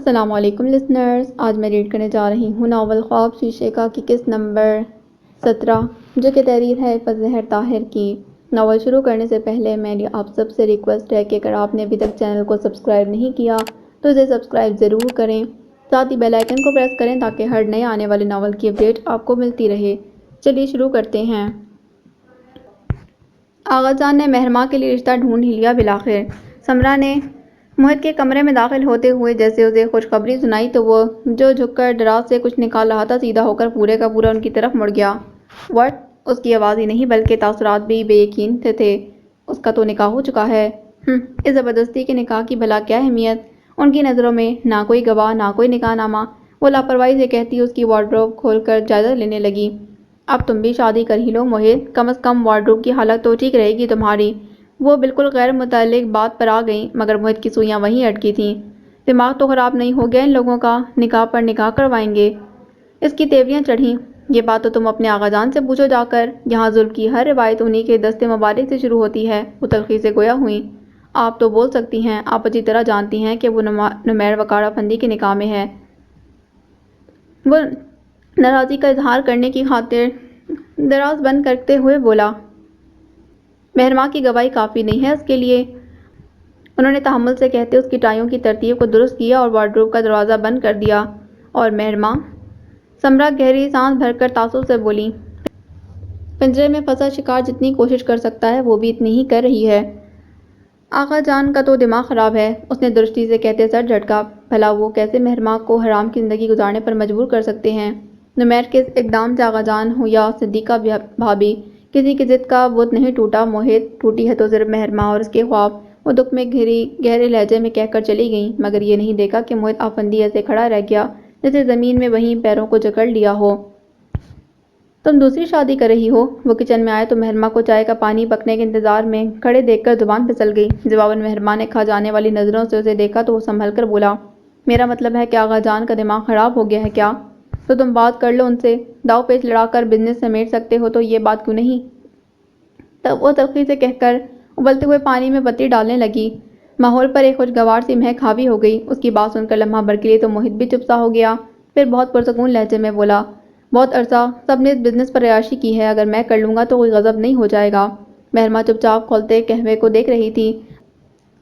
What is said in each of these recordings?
السلام علیکم لسنرز، آج میں ریڈ کرنے جا رہی ہوں ناول خواب شیشے کا کی قسط نمبر 17 جو کہ تحریر ہے فضل طاہر کی۔ ناول شروع کرنے سے پہلے میری آپ سب سے ریکویسٹ ہے کہ اگر آپ نے ابھی تک چینل کو سبسکرائب نہیں کیا تو اسے سبسکرائب ضرور کریں، ساتھ ہی بیل آئیکن کو پریس کریں تاکہ ہر نئے آنے والے ناول کی اپڈیٹ آپ کو ملتی رہے۔ چلیے شروع کرتے ہیں۔ آغا جان نے مہرماں کے لیے رشتہ ڈھونڈ ہی لیا بالآخر۔ سمرا نے موہت کے کمرے میں داخل ہوتے ہوئے جیسے اسے خوشخبری سنائی تو وہ جو جھک کر دراز سے کچھ نکال رہا تھا سیدھا ہو کر پورے کا پورا ان کی طرف مڑ گیا۔ "واٹ؟" اس کی آواز ہی نہیں بلکہ تاثرات بھی بے یقین سے تھے۔ "اس کا تو نکاح ہو چکا ہے۔" اس زبردستی کے نکاح کی بھلا کیا اہمیت؟ ان کی نظروں میں نہ کوئی گواہ نہ کوئی نکاح نامہ۔ وہ لاپرواہی سے کہتی اس کی وارڈروب کھول کر جائزہ لینے لگی۔ "اب تم بھی شادی کر ہی لو موہت، کم از کم وارڈروب کی حالت تو ٹھیک رہے گی تمہاری۔" وہ بالکل غیر متعلق بات پر آ گئیں مگر موہت کی سوئیاں وہیں اٹکی تھیں۔ "دماغ تو خراب نہیں ہو گیا ان لوگوں کا، نکاح پر نکاح کروائیں گے۔" اس کی تیوریاں چڑھیں۔ "یہ بات تو تم اپنے آغا جان سے پوچھو جا کر، یہاں ظلم کی ہر روایت انہی کے دست مبارک سے شروع ہوتی ہے۔" وہ تلخی سے گویا ہوئیں۔ "آپ تو بول سکتی ہیں، آپ اچھی طرح جانتی ہیں کہ وہ نمیر وقار افندی کے نکاح میں ہے۔" وہ ناراضی کا اظہار کرنے کی خاطر دراز بند کرتے ہوئے بولا۔ "مہرماں کی گواہی کافی نہیں ہے اس کے لیے۔" انہوں نے تحمل سے کہتے اس کی ٹائیوں کی ترتیب کو درست کیا اور وارڈروب کا دروازہ بند کر دیا۔ "اور مہرماں؟" سمرا گہری سانس بھر کر تعصب سے بولی۔ "پنجرے میں پھنسا شکار جتنی کوشش کر سکتا ہے وہ بھی اتنی ہی کر رہی ہے۔" "آغا جان کا تو دماغ خراب ہے۔" اس نے درستی سے کہتے سر جھٹکا۔ "بھلا وہ کیسے مہرماں کو حرام کی زندگی گزارنے پر مجبور کر سکتے ہیں؟ نمیر کے اس اقدام سے آغا جان ہو یا صدیقہ بھابی کسی کی ضد کا بت نہیں ٹوٹا موہت، ٹوٹی ہے تو صرف مہرماں اور اس کے خواب۔" وہ دکھ میں گہرے لہجے میں کہہ کر چلی گئیں مگر یہ نہیں دیکھا کہ موہت آفندی ایسے کھڑا رہ گیا جیسے زمین میں وہیں پیروں کو جکڑ لیا ہو۔ "تم دوسری شادی کر رہی ہو؟" وہ کچن میں آئے تو مہرماں کو چائے کا پانی پکنے کے انتظار میں کھڑے دیکھ کر زبان پھسل گئی۔ جواباً مہرماں نے کھا جانے والی نظروں سے اسے دیکھا تو وہ سنبھل کر بولا، "میرا مطلب ہے کہ آغا جان کا دماغ خراب ہو گیا ہے کیا؟ تو تم بات کر لو ان سے، داؤ پیچ لڑا کر بزنس سمیٹ سکتے ہو تو یہ بات کیوں نہیں؟" تب وہ تلخی سے کہہ کر ابلتے ہوئے پانی میں پتی ڈالنے لگی۔ ماحول پر ایک خوشگوار سی مہک حاوی ہو گئی۔ اس کی بات سن کر لمحہ بھر کے لیے تو موہت بھی چپ سا ہو گیا، پھر بہت پرسکون لہجے میں بولا، "بہت عرصہ سب نے اس بزنس پر عیاشی کی ہے، اگر میں کر لوں گا تو کوئی غضب نہیں ہو جائے گا؟" مہرماں چپ چاپ کھولتے قہوے کو دیکھ رہی تھی۔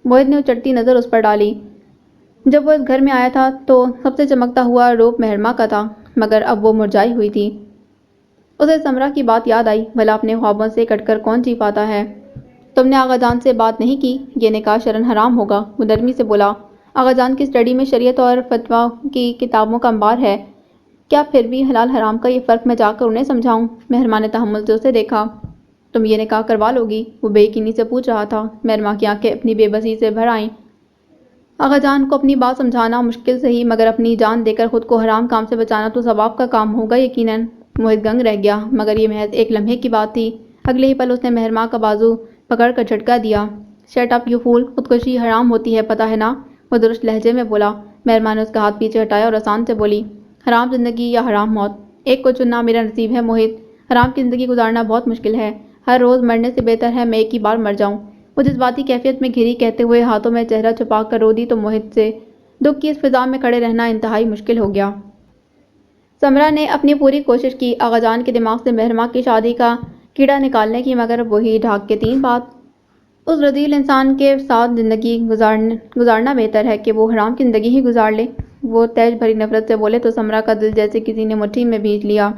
موہت نے اچٹتی نظر اس پر ڈالی۔ جب وہ اس گھر میں آیا تھا تو سب سے چمکتا ہوا روپ مہرماں کا تھا مگر اب وہ مرجھائی ہوئی تھی۔ اسے سمرا کی بات یاد آئی، بھلا اپنے خوابوں سے کٹ کر کون جی پاتا ہے؟ "تم نے آغا جان سے بات نہیں کی؟ یہ نکاح شرعاً حرام ہوگا۔" وہ نرمی سے بولا۔ "آغا جان کی اسٹڈی میں شریعت اور فتویٰ کی کتابوں کا انبار ہے، کیا پھر بھی حلال حرام کا یہ فرق میں جا کر انہیں سمجھاؤں؟" مہرماں نے تحمل سے اسے دیکھا۔ "تم یہ نکاح کروا لو گی؟" وہ بے یقینی سے پوچھ رہا تھا۔ مہرماں کی آنکھیں اپنی بے بسی سے بھر آئیں۔ آغا جان کو اپنی بات سمجھانا مشکل سہی مگر اپنی جان دے کر خود کو حرام کام سے بچانا تو ثواب کا کام ہوگا یقیناً۔ موہت دنگ رہ گیا مگر یہ محض ایک لمحے کی بات تھی۔ اگلے ہی پل اس نے مہرماں کا بازو پکڑ کر جھٹکا دیا۔ "شٹ اپ یو فول، خودکشی حرام ہوتی ہے پتہ ہے نا؟" وہ درست لہجے میں بولا۔ مہرماں نے اس کا ہاتھ پیچھے ہٹایا اور آسان سے بولی، "حرام زندگی یا حرام موت، ایک کو چننا میرا نصیب ہے موہت۔ حرام کی زندگی گزارنا بہت مشکل ہے، ہر روز مرنے سے بہتر ہے میں ایک ہی بار مر جاؤں۔" وہ جذباتی کیفیت میں گھری کہتے ہوئے ہاتھوں میں چہرہ چھپا کر رو دی تو موہت سے دکھ کی اس فضا میں کھڑے رہنا انتہائی مشکل ہو گیا۔ سمرا نے اپنی پوری کوشش کی آغا جان کے دماغ سے مہرماں کی شادی کا کیڑا نکالنے کی مگر وہی ڈھاک کے تین بات۔ اس رذیل انسان کے ساتھ زندگی گزارنا بہتر ہے کہ وہ حرام کی زندگی ہی گزار لے۔ وہ تیش بھری نفرت سے بولے تو سمرا کا دل جیسے کسی نے مٹھی میں بھینچ لیا۔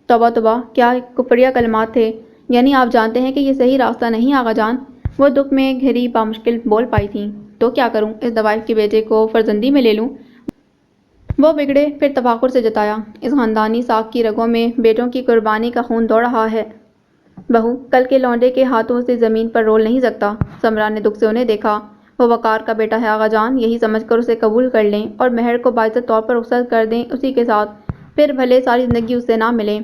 "توبہ توبہ، کیا کفریہ کلمات تھے، یعنی آپ جانتے ہیں کہ یہ صحیح راستہ نہیں آغا جان؟" وہ دکھ میں گھری بامشکل بول پائی تھیں۔ "تو کیا کروں، اس دوائف کے بیٹے کو فرزندی میں لے لوں؟" وہ بگڑے پھر تفاخر سے جتایا، "اس خاندانی ساکھ کی رگوں میں بیٹوں کی قربانی کا خون دوڑ رہا ہے۔ بہو کل کے لونڈے کے ہاتھوں اسے زمین پر رول نہیں سکتا۔" سمرا نے دکھ سے انہیں دیکھا۔ "وہ وقار کا بیٹا ہے آغا جان، یہی سمجھ کر اسے قبول کر لیں اور مہر کو باعزت طور پر رخصت کر دیں اسی کے ساتھ، پھر بھلے ساری زندگی اس سے نہ ملیں۔"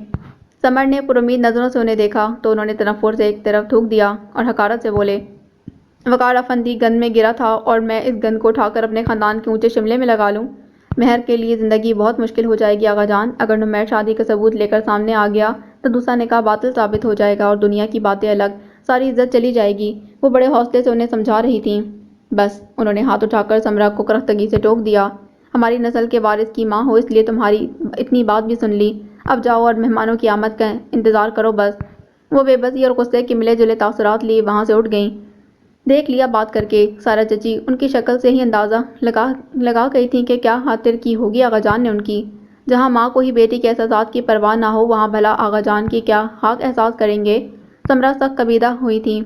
سمر نے پرامید نظروں سے انہیں دیکھا تو انہوں نے تنفر سے ایک طرف تھوک دیا اور حقارت سے بولے، "وقار افندی گند میں گرا تھا اور میں اس گند کو اٹھا کر اپنے خاندان کے اونچے شملے میں لگا لوں؟ مہر کے لیے زندگی بہت مشکل ہو جائے گی آغا جان۔ اگر نمیر شادی کا ثبوت لے کر سامنے آ گیا تو دوسرا نکاح باطل ثابت ہو جائے گا اور دنیا کی باتیں الگ، ساری عزت چلی جائے گی۔" وہ بڑے حوصلے سے انہیں سمجھا رہی تھیں۔ "بس!" انہوں نے ہاتھ اٹھا کر سمرا کو کرختگی سے ٹوک دیا۔ ہماری نسل کے وارث کی ماں ہو، اس لیے تمہاری اتنی بات بھی سن لی۔ اب جاؤ اور مہمانوں کی آمد کا انتظار کرو بس۔ وہ بے بسی اور غصے کے ملے جلے تاثرات لیے وہاں سے اٹھ گئیں۔ دیکھ لیا بات کر کے، سارا چچی ان کی شکل سے ہی اندازہ لگا گئی تھی کہ کیا خاطر کی ہوگی آغا جان نے ان کی۔ جہاں ماں کو ہی بیٹی کے احساسات کی پرواہ نہ ہو، وہاں بھلا آغا جان کی کیا خاک احساس کریں گے۔ سمرا سخت کبیدہ ہوئی تھی۔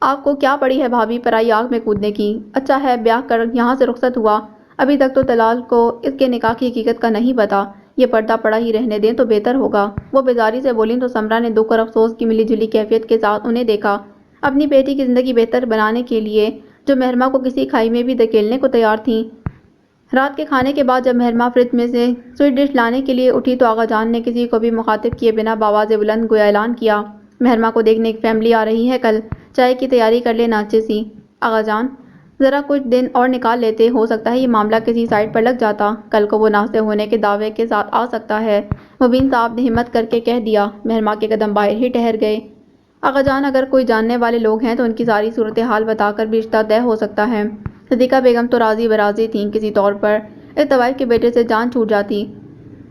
آپ کو کیا پڑی ہے بھابھی پرائی آگ میں کودنے کی؟ اچھا ہے بیاہ کر یہاں سے رخصت ہوا، ابھی تک تو طلال کو اس کے نکاح کی حقیقت کا نہیں پتا، یہ پردہ پڑا ہی رہنے دیں تو بہتر ہوگا۔ وہ بیزاری سے بولیں تو سمرا نے دکھ اور افسوس کی ملی جلی کیفیت کے ساتھ انہیں دیکھا۔ اپنی بیٹی کی زندگی بہتر بنانے کے لیے جو مہرمہ کو کسی کھائی میں بھی دھکیلنے کو تیار تھیں۔ رات کے کھانے کے بعد جب مہرمہ فریج میں سے سویٹ ڈش لانے کے لیے اٹھی تو آغا جان نے کسی کو بھی مخاطب کیے بنا بآواز بلند گویا اعلان کیا، مہرمہ کو دیکھنے ایک فیملی آ رہی ہے کل، چائے کی تیاری کر لینا اچھے سی۔ آغا جان ذرا کچھ دن اور نکال لیتے، ہو سکتا ہے یہ معاملہ کسی سائڈ پر لگ جاتا، کل کو وہ ناشتے ہونے کے دعوے کے ساتھ آ سکتا ہے، مبین صاحب نے ہمت کر کے کہہ دیا۔ مہرمہ کے قدم باہر ہی ٹھہر گئے۔ آغا جان اگر کوئی جاننے والے لوگ ہیں تو ان کی ساری صورتحال بتا کر بھی رشتہ طے ہو سکتا ہے۔ صدیقہ بیگم تو راضی براضی تھیں، کسی طور پر اس طوائف کے بیٹے سے جان چھوٹ جاتی۔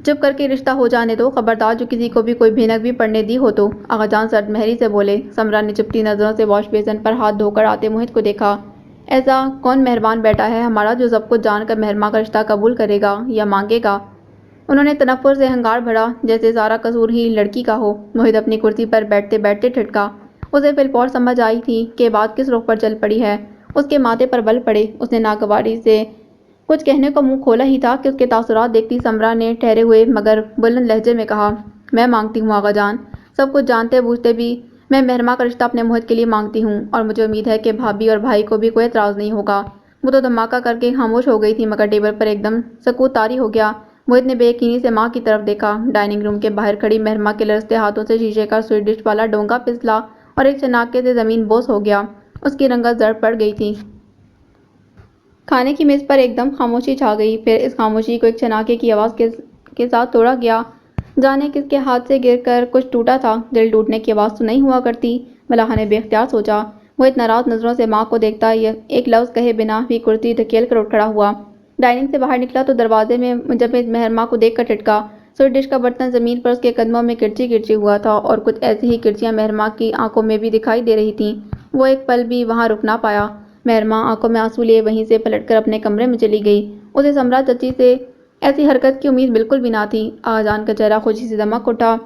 چپ کر کے رشتہ ہو جانے دو، خبردار جو کسی کو بھی کوئی بھینک بھی پڑنے دی ہو تو۔ آغا جان سرد مہری سے بولے۔ سمرا نے چپتی نظروں سے واش بیسن پر ہاتھ دھو کر آتے موہت کو دیکھا۔ ایسا کون مہربان بیٹا ہے ہمارا جو سب کچھ جان کر مہرمہ کا رشتہ قبول کرے گا یا مانگے گا؟ انہوں نے تنفر سے ہنگار بھرا، جیسے سارا قصور ہی لڑکی کا ہو۔ موہت اپنی کرسی پر بیٹھتے بیٹھتے ٹھٹکا۔ اسے فی الفور سمجھ آئی تھی کہ بات کس رخ پر چل پڑی ہے۔ اس کے ماتھے پر بل پڑے۔ اس نے ناگواری سے کچھ کہنے کو منہ کھولا ہی تھا کہ اس کے تاثرات دیکھتی سمرا نے ٹھہرے ہوئے مگر بلند لہجے میں کہا، میں مانگتی ہوں آغا جان، سب کچھ جانتے بوجھتے بھی میں مہرمہ کا رشتہ اپنے موہت کے لیے مانگتی ہوں، اور مجھے امید ہے کہ بھابھی اور بھائی کو بھی کوئی اعتراض نہیں ہوگا۔ وہ تو دھماکہ کر کے خاموش ہو گئی تھی مگر ٹیبل پر ایک دم سکوت طاری ہو گیا۔ موہت نے بے یقینی سے ماں کی طرف دیکھا۔ ڈائننگ روم کے باہر کھڑی مہرمہ کے لرزتے ہاتھوں سے شیشے کا سویٹ ڈش والا ڈونگا پھسلا اور ایک چناکے سے زمین بوس ہو گیا۔ اس کی رنگت زرد پڑ گئی تھی۔ کھانے کی میز پر ایک دم خاموشی چھا گئی، پھر اس خاموشی کو ایک چھناکے کی آواز کے ساتھ توڑا گیا۔ جانے کس کے ہاتھ سے گر کر کچھ ٹوٹا تھا، دل ٹوٹنے کی آواز تو نہیں ہوا کرتی، ملاحہ نے بے اختیار سوچا۔ موہت ناراض نظروں سے ماں کو دیکھتا ایک لفظ کہے بنا بھی کرسی دھکیل کر اٹھ کھڑا ہوا۔ ڈائننگ سے باہر نکلا تو دروازے میں جب مہرمہ کو دیکھ کر ٹھٹکا۔ سویٹ ڈش کا برتن زمین پر اس کے قدموں میں کرچی کرچی ہوا تھا اور کچھ ایسی ہی کرچیاں مہرمہ کی آنکھوں میں بھی دکھائی دے رہی تھیں۔ وہ ایک پل بھی وہاں رک نہ پایا۔ مہرمہ آنکھوں میں آنسو لیے وہیں سے پلٹ کر اپنے کمرے میں چلی گئی۔ اسے سمرا چچی سے ایسی حرکت کی امید بالکل بھی نہ تھی۔ آغا جان کا چہرہ خوشی سے دمک اٹھا۔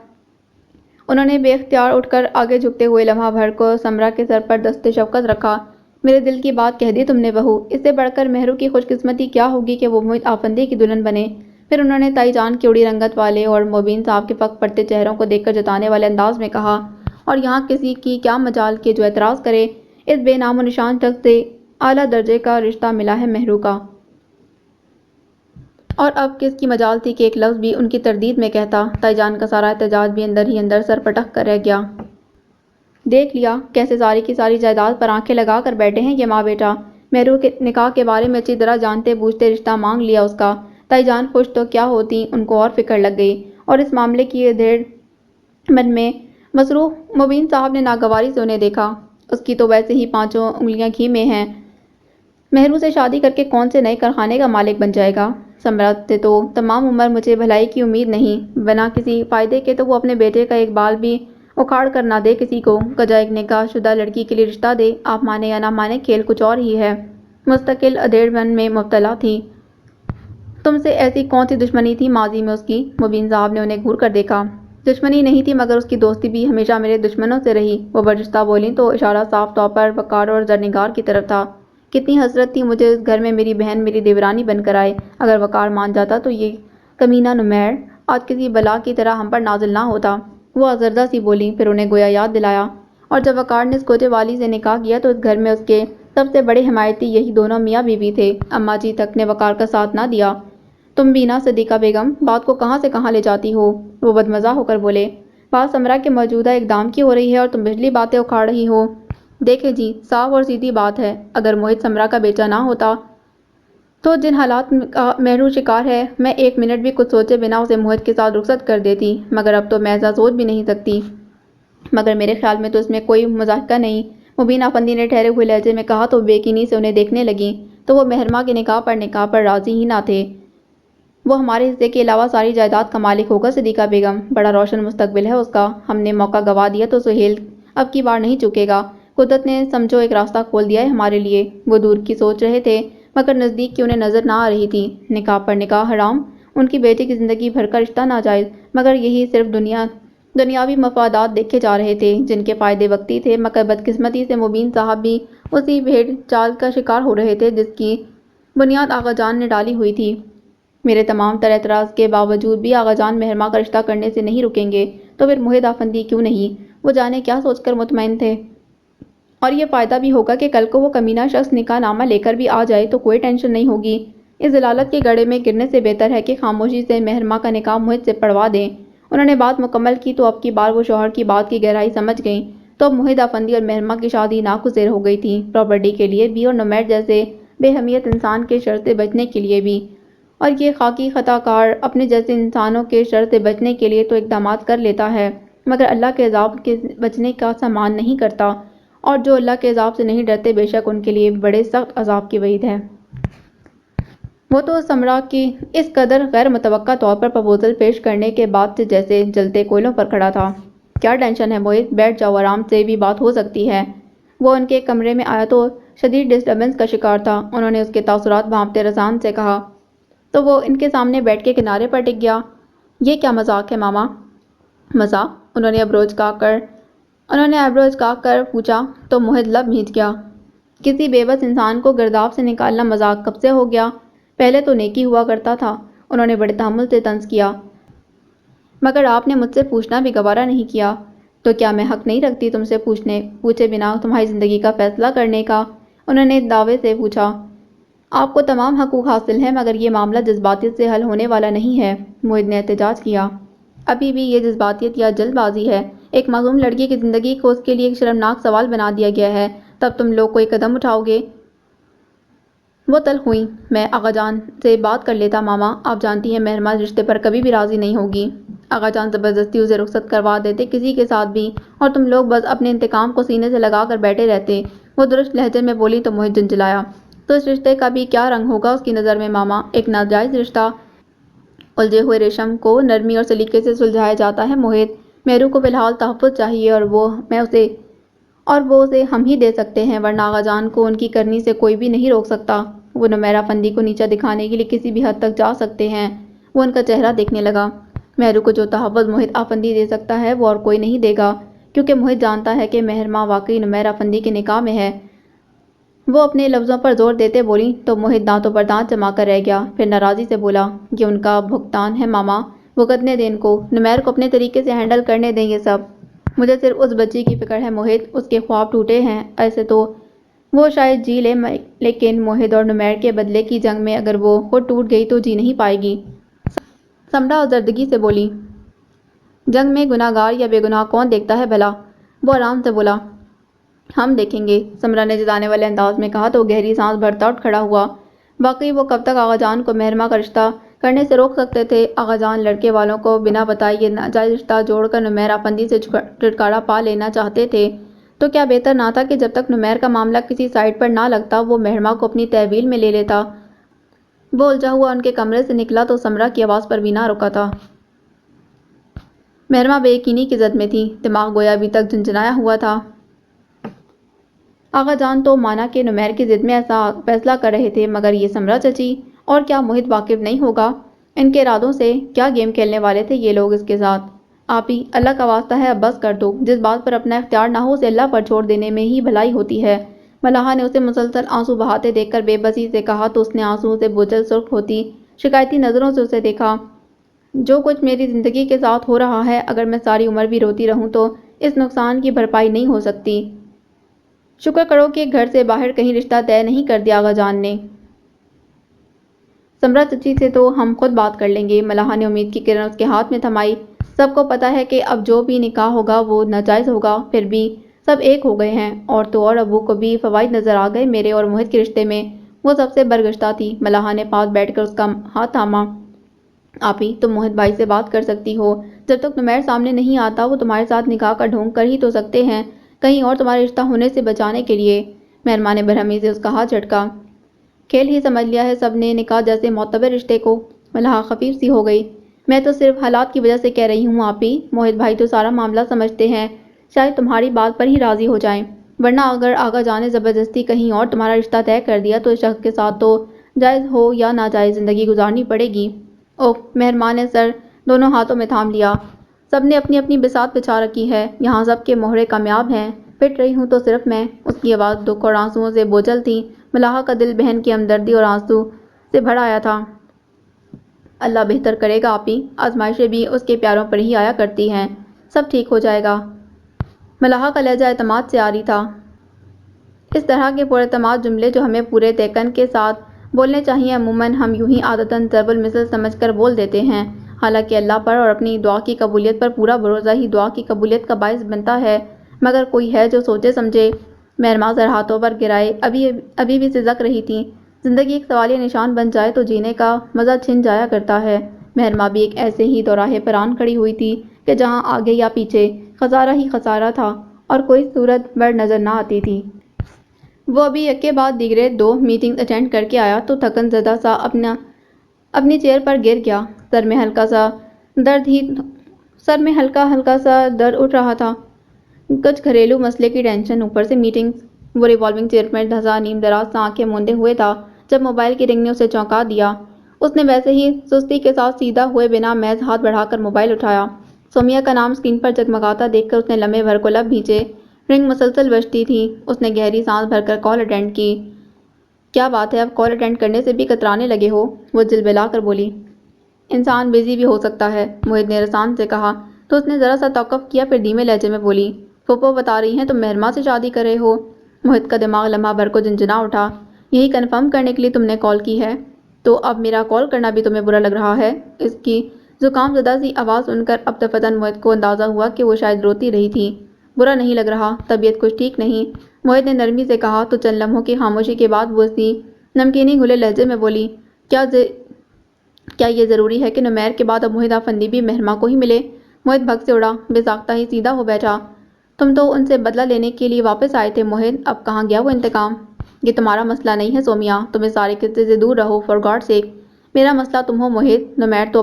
انہوں نے بے اختیار اٹھ کر آگے جھکتے ہوئے لمحہ بھر کو سمرا کے سر پر دست شفقت رکھا۔ میرے دل کی بات کہہ دی تم نے بہو، اس سے بڑھ کر مہرو کی خوش قسمتی کیا ہوگی کہ وہ موہت آفندی کی دلہن بنے۔ پھر انہوں نے تائی جان کی اڑی رنگت والے اور مبین صاحب کے فقط پڑتے چہروں کو دیکھ کر جتانے والے انداز میں کہا، اور یہاں کسی کی کیا مجال کہ جو اعتراض کرے، اس بے نام و نشان شخص سے اعلیٰ درجے کا رشتہ ملا ہے مہرو کا۔ اور اب کس کی مجال تھی کہ ایک لفظ بھی ان کی تردید میں کہتا۔ تائی جان کا سارا احتجاج بھی اندر ہی اندر سر پٹک کر رہ گیا۔ دیکھ لیا کیسے ساری کی ساری جائیداد پر آنکھیں لگا کر بیٹھے ہیں یہ ماں بیٹا۔ مہرو کے نکاح کے بارے میں اچھی طرح جانتے بوجھتے رشتہ مانگ لیا اس کا۔ تائی جان خوش تو کیا ہوتی، ان کو اور فکر لگ گئی، اور اس معاملے کی ادھیڑ من میں مصروف مبین صاحب نے ناگواری سے انہیں دیکھا۔ اس کی تو ویسے ہی پانچوں انگلیاں گھی میں ہیں، مہرو سے شادی کر کے کون سے نئے کارخانے کا مالک بن جائے گا۔ سمرا سے تو تمام عمر مجھے بھلائی کی امید نہیں، بنا کسی فائدے کے تو وہ اپنے بیٹے کا ایک بال بھی اکھاڑ کر نہ دے کسی کو، کجا ایک نکاح شدہ لڑکی کے لیے رشتہ دے۔ آپ مانے یا نہ مانے کھیل کچھ اور ہی ہے۔ مستقل ادھیڑ من میں مبتلا تھی۔ تم سے ایسی کون سی دشمنی تھی ماضی میں اس کی؟ مبین صاحب نے انہیں گھور کر دیکھا۔ دشمنی نہیں تھی مگر اس کی دوستی بھی ہمیشہ میرے دشمنوں سے رہی۔ وہ برجستہ بولیں تو اشارہ صاف طور پر وقار اور زرنگار کی طرف تھا۔ کتنی حسرت تھی مجھے اس گھر میں میری بہن میری دیورانی بن کر آئے، اگر وقار مان جاتا تو یہ کمینہ نمیر آج کسی بلا کی طرح ہم پر نازل نہ ہوتا۔ وہ آزردہ سی بولیں، پھر انہیں گویا یاد دلایا، اور جب وقار نے اس کوچے والی سے نکاح کیا تو اس گھر میں اس کے سب سے بڑے حمایتی یہی دونوں میاں بیوی تھے۔ اماں جی تک نے وقار کا ساتھ نہ دیا۔ تم بھی نہ صدیقہ بیگم، بات کو کہاں سے کہاں لے جاتی ہو؟ وہ بدمزہ ہو کر بولے۔ بات سمرا کے موجودہ اقدام کی ہو رہی ہے اور تم بجلی باتیں اکھاڑ رہی ہو۔ دیکھیں جی، صاف اور سیدھی بات ہے، اگر موہت سمرا کا بیٹا نہ ہوتا تو جن حالات کا مہرو شکار ہے، میں ایک منٹ بھی کچھ سوچے بنا اسے موہت کے ساتھ رخصت کر دیتی، مگر اب تو میں ایسا سوچ بھی نہیں سکتی۔ مگر میرے خیال میں تو اس میں کوئی مضحکہ نہیں، مبین آفندی نے ٹھہرے ہوئے لہجے میں کہا تو بے یقینی سے انہیں دیکھنے لگیں۔ تو وہ مہرما کے نکاح پر راضی ہی نہ تھے۔ وہ ہمارے حصے کے علاوہ ساری جائیداد کا مالک ہوگا صدیقہ بیگم، بڑا روشن مستقبل ہے اس کا، ہم نے موقع گوا دیا تو سہیل اب کی بار نہیں چکے گا، قدرت نے سمجھو ایک راستہ کھول دیا ہے ہمارے لیے۔ وہ دور کی سوچ رہے تھے مگر نزدیک کی انہیں نظر نہ آ رہی تھی۔ نکاح پر نکاح حرام، ان کی بیٹی کی زندگی بھر کا رشتہ ناجائز، مگر یہی صرف دنیاوی مفادات دیکھے جا رہے تھے جن کے فائدے وقتی تھے، مگر بدقسمتی سے مبین صاحب بھی اسی بھیڑ چال کا شکار ہو رہے تھے جس کی بنیاد آغا جان نے ڈالی ہوئی تھی۔ میرے تمام تر اعتراض کے باوجود بھی آغا جان مہرما کا رشتہ کرنے سے نہیں رکیں گے، تو پھر محب افندی کیوں نہیں؟ وہ جانے کیا سوچ کر مطمئن تھے۔ اور یہ فائدہ بھی ہوگا کہ کل کو وہ کمینہ شخص نکاح نامہ لے کر بھی آ جائے تو کوئی ٹینشن نہیں ہوگی۔ اس ضلالت کے گڑھے میں گرنے سے بہتر ہے کہ خاموشی سے مہرما کا نکاح محب سے پڑھوا دیں۔ انہوں نے بات مکمل کی تو اب کی بار وہ شوہر کی بات کی گہرائی سمجھ گئیں۔ تو اب محب افندی اور مہرما کی شادی ناگزیر ہو گئی تھی، پراپرٹی کے لیے بھی اور نمیر جیسے بے اہمیت انسان کے شر سے بچنے کے لیے بھی۔ اور یہ خاکی خطا کار اپنے جیسے انسانوں کے شر سے بچنے کے لیے تو اقدامات کر لیتا ہے، مگر اللہ کے عذاب کے بچنے کا سامان نہیں کرتا، اور جو اللہ کے عذاب سے نہیں ڈرتے بے شک ان کے لیے بڑے سخت عذاب کی وعید ہے۔ وہ تو سمرا کی اس قدر غیر متوقع طور پر پروپوزل پیش کرنے کے بعد سے جیسے جلتے کوئلوں پر کھڑا تھا۔ کیا ٹینشن ہے محب، بیٹھ جاؤ، آرام سے بھی بات ہو سکتی ہے۔ وہ ان کے کمرے میں آیا تو شدید ڈسٹربنس کا شکار تھا۔ انہوں نے اس کے تاثرات بھانپتے رزان سے کہا تو وہ ان کے سامنے بیٹھ کے کنارے پر ٹک گیا۔ یہ کیا مذاق ہے ماما؟ مذاق؟ انہوں نے آئبروز کاٹ کر پوچھا تو محب لب بھیج گیا۔ کسی بے بس انسان کو گرداب سے نکالنا مذاق کب سے ہو گیا؟ پہلے تو نیکی ہوا کرتا تھا۔ انہوں نے بڑے تحمل سے طنز کیا۔ مگر آپ نے مجھ سے پوچھنا بھی گوارا نہیں کیا، تو کیا میں حق نہیں رکھتی تم سے پوچھے بنا تمہاری زندگی کا فیصلہ کرنے کا؟ انہوں نے دعوے سے پوچھا۔ آپ کو تمام حقوق حاصل ہیں مگر یہ معاملہ جذباتیت سے حل ہونے والا نہیں ہے، محب نے احتجاج کیا۔ ابھی بھی یہ جذباتیت یا جلد بازی ہے؟ ایک معصوم لڑکی کی زندگی کو اس کے لیے ایک شرمناک سوال بنا دیا گیا ہے، تب تم لوگ کوئی قدم اٹھاؤ گے؟ وہ تلخ ہوئیں۔ میں آغا جان سے بات کر لیتا ماما، آپ جانتی ہیں مہرما اس رشتے پر کبھی بھی راضی نہیں ہوگی۔ آغا جان زبردستی اسے رخصت کروا دیتے کسی کے ساتھ بھی، اور تم لوگ بس اپنے انتقام کو سینے سے لگا کر بیٹھے رہتے۔ وہ درست لہجے میں بولی تو محب جھنجھلایا۔ تو اس رشتے کا بھی کیا رنگ ہوگا اس کی نظر میں ماما؟ ایک ناجائز رشتہ؟ الجھے ہوئے ریشم کو نرمی اور سلیقے سے سلجھایا جاتا ہے محب۔ مہرو کو فی الحال تحفظ چاہیے اور وہ اسے ہم ہی دے سکتے ہیں، ورنہ آغا جان کو ان کی کرنی سے کوئی بھی نہیں روک سکتا۔ وہ نمیر افندی کو نیچا دکھانے کے لیے کسی بھی حد تک جا سکتے ہیں۔ وہ ان کا چہرہ دیکھنے لگا۔ مہرو کو جو تحفظ محب افندی دے سکتا ہے وہ اور کوئی نہیں دے گا، کیونکہ محب جانتا ہے کہ مہرما واقعی نمیر افندی کے نکاح میں ہے۔ وہ اپنے لفظوں پر زور دیتے بولی تو محب دانتوں پر دانت جما کر رہ گیا، پھر ناراضی سے بولا، یہ ان کا بھگتان ہے ماما، بھگتنے دیں ان کو، نمیر کو اپنے طریقے سے ہینڈل کرنے دیں یہ سب۔ مجھے صرف اس بچی کی فکر ہے محب، اس کے خواب ٹوٹے ہیں، ایسے تو وہ شاید جی لے لیکن محب اور نمیر کے بدلے کی جنگ میں اگر وہ خود ٹوٹ گئی تو جی نہیں پائے گی۔ سمرا آزردگی سے بولی، جنگ میں گناہ گار یا بے گناہ کون دیکھتا ہے بھلا؟ وہ آرام سے بولا، ہم دیکھیں گے۔ سمرا نے جتانے والے انداز میں کہا تو گہری سانس بھرتا اٹھ کھڑا ہوا۔ واقعی وہ کب تک آغا جان کو مہرما کا رشتہ کرنے سے روک سکتے تھے؟ آغا جان لڑکے والوں کو بنا بتائے یہ ناجائز رشتہ جوڑ کر نمیر افندی سے چھٹکارا پا لینا چاہتے تھے، تو کیا بہتر نہ تھا کہ جب تک نمیر کا معاملہ کسی سائڈ پر نہ لگتا وہ مہرما کو اپنی تحویل میں لے لیتا؟ وہ الجھا ہوا ان کے کمرے سے نکلا تو سمرا کی آواز پر بھی نہ رکا تھا۔ مہرما بے یقینی کی زد میں تھی، دماغ گویا ابھی تک جھنجھنایا ہوا تھا۔ آغا جان تو مانا کہ نمیر کی ضد میں ایسا فیصلہ کر رہے تھے، مگر یہ سمرا چچی، اور کیا محب واقف نہیں ہوگا ان کے ارادوں سے؟ کیا گیم کھیلنے والے تھے یہ لوگ اس کے ساتھ؟ آپ ہی، اللہ کا واسطہ ہے اب بس کر دو، جس بات پر اپنا اختیار نہ ہو اسے اللہ پر چھوڑ دینے میں ہی بھلائی ہوتی ہے۔ ملاحہ نے اسے مسلسل آنسو بہاتے دیکھ کر بے بسی سے کہا تو اس نے آنسوؤں سے بوجھل سرخ ہوتی شکایتی نظروں سے اسے دیکھا۔ جو کچھ میری زندگی کے ساتھ ہو رہا ہے، اگر میں ساری عمر بھی روتی رہوں تو اس نقصان کی بھرپائی نہیں ہو سکتی۔ شکر کرو کہ گھر سے باہر کہیں رشتہ طے نہیں کر دیا آغا جان نے۔ سمرا چچی سے تو ہم خود بات کر لیں گے۔ ملاحہ نے امید کی کرن اس کے ہاتھ میں تھمائی۔ سب کو پتہ ہے کہ اب جو بھی نکاح ہوگا وہ ناجائز ہوگا، پھر بھی سب ایک ہو گئے ہیں، اور تو اور ابو کو بھی فوائد نظر آ گئے میرے اور محب کے رشتے میں۔ وہ سب سے برگشتہ تھی۔ ملاحہ نے پاس بیٹھ کر اس کا ہاتھ تھاما۔ آپی، تم محب بھائی سے بات کر سکتی ہو، جب تک نمیر سامنے نہیں آتا وہ تمہارے ساتھ نکاح کا ڈھونگ کر ہی تو سکتے ہیں، کہیں اور تمہارے رشتہ ہونے سے بچانے کے لیے۔ مہرما نے برہمی سے اس کا ہاتھ جھٹکا۔ کھیل ہی سمجھ لیا ہے سب نے، نکاح جیسے معتبر رشتے کو۔ ملحہ خفیف سی ہو گئی۔ میں تو صرف حالات کی وجہ سے کہہ رہی ہوں آپی، موہت بھائی تو سارا معاملہ سمجھتے ہیں، شاید تمہاری بات پر ہی راضی ہو جائیں، ورنہ اگر آغا جان نے زبردستی کہیں اور تمہارا رشتہ طے کر دیا تو اس شخص کے ساتھ تو جائز ہو یا ناجائز زندگی گزارنی پڑے گی۔ اوہ، مہرماں نے سر دونوں ہاتھوں میں تھام لیا۔ سب نے اپنی اپنی بساط بچھا رکھی ہے، یہاں سب کے مہرے کامیاب ہیں، پٹ رہی ہوں تو صرف میں۔ اس کی آواز دکھ اور آنسوؤں سے بوجھل تھی۔ ملحہ کا دل بہن کی ہمدردی اور آنسو سے بھر آیا تھا۔ اللہ بہتر کرے گا آپی، آزمائشیں بھی اس کے پیاروں پر ہی آیا کرتی ہیں، سب ٹھیک ہو جائے گا۔ ملحہ کا لہجہ اعتماد سے عاری تھا۔ اس طرح کے پراعتماد جملے جو ہمیں پورے تیقن کے ساتھ بولنے چاہیے عموماً ہم یوں ہی عادتاً ضرب المثل سمجھ کر بول دیتے ہیں، حالانکہ اللہ پر اور اپنی دعا کی قبولیت پر پورا بھروسہ ہی دعا کی قبولیت کا باعث بنتا ہے، مگر کوئی ہے جو سوچے سمجھے۔ مہرماں سر ہاتھوں پر گرائے ابھی بھی سسک رہی تھی۔ زندگی ایک سوالیہ نشان بن جائے تو جینے کا مزہ چھن جایا کرتا ہے۔ مہرماں بھی ایک ایسے ہی دوراہے پر آن کھڑی ہوئی تھی کہ جہاں آگے یا پیچھے خسارہ ہی خسارہ تھا اور کوئی صورت بڑھ نظر نہ آتی تھی۔ وہ ابھی یک کے بعد دیگرے 2 میٹنگز اٹینڈ کر کے آیا تو تھکن زدہ سا اپنی چیئر پر گر گیا۔ سر میں ہلکا ہلکا سا درد اٹھ رہا تھا، کچھ گھریلو مسئلے کی ٹینشن، اوپر سے میٹنگز۔ وہ ریوالونگ چیئر میں دھنسا نیم دراز سا آنکھیں موندے ہوئے تھا جب موبائل کی رنگ نے اسے چونکا دیا۔ اس نے ویسے ہی سستی کے ساتھ سیدھا ہوئے بنا محض ہاتھ بڑھا کر موبائل اٹھایا۔ سومیا کا نام اسکرین پر جگمگاتا دیکھ کر اس نے لمحے بھر کو لب بھینچے۔ رنگ مسلسل بجتی تھی۔ اس نے گہری سانس بھر کر کال اٹینڈ کی۔ کیا بات ہے، اب کال اٹینڈ کرنے سے بھی کترانے لگے ہو؟ وہ جلبلا کر بولی۔ انسان بزی بھی ہو سکتا ہے، موہت نے رسان سے کہا تو اس نے ذرا سا توقف کیا، پھر دھیمے لہجے میں بولی، پھوپھو بتا رہی ہیں تم مہرماں سے شادی کر رہے ہو؟ موہت کا دماغ لمحہ بھر کو جھنجھنا اٹھا۔ یہی کنفرم کرنے کے لیے تم نے کال کی ہے؟ تو اب میرا کال کرنا بھی تمہیں برا لگ رہا ہے؟ اس کی زکام زدہ سی آواز سن کر اب دفتن موہت کو اندازہ ہوا کہ وہ شاید روتی رہی تھی۔ برا نہیں لگ رہا، طبیعت کچھ ٹھیک نہیں، موہت نے نرمی سے کہا تو چند لمحوں کی خاموشی کے بعد وہ اسی نمکینی گھلے لہجے میں بولی، کیا یہ ضروری ہے کہ نمیر کے بعد اب موہت افندی بھی مہرماں کو ہی ملے؟ موہت بھگ سے اڑا، بے ساختہ ہی سیدھا ہو بیٹھا۔ تم تو ان سے بدلہ لینے کے لیے واپس آئے تھے موہت، اب کہاں گیا وہ انتقام؟ یہ تمہارا مسئلہ نہیں ہے سومیا، تم اس سارے قصے سے دور رہو، فار گاڈ سیک۔ میرا مسئلہ تم ہو موہت، نمیر تو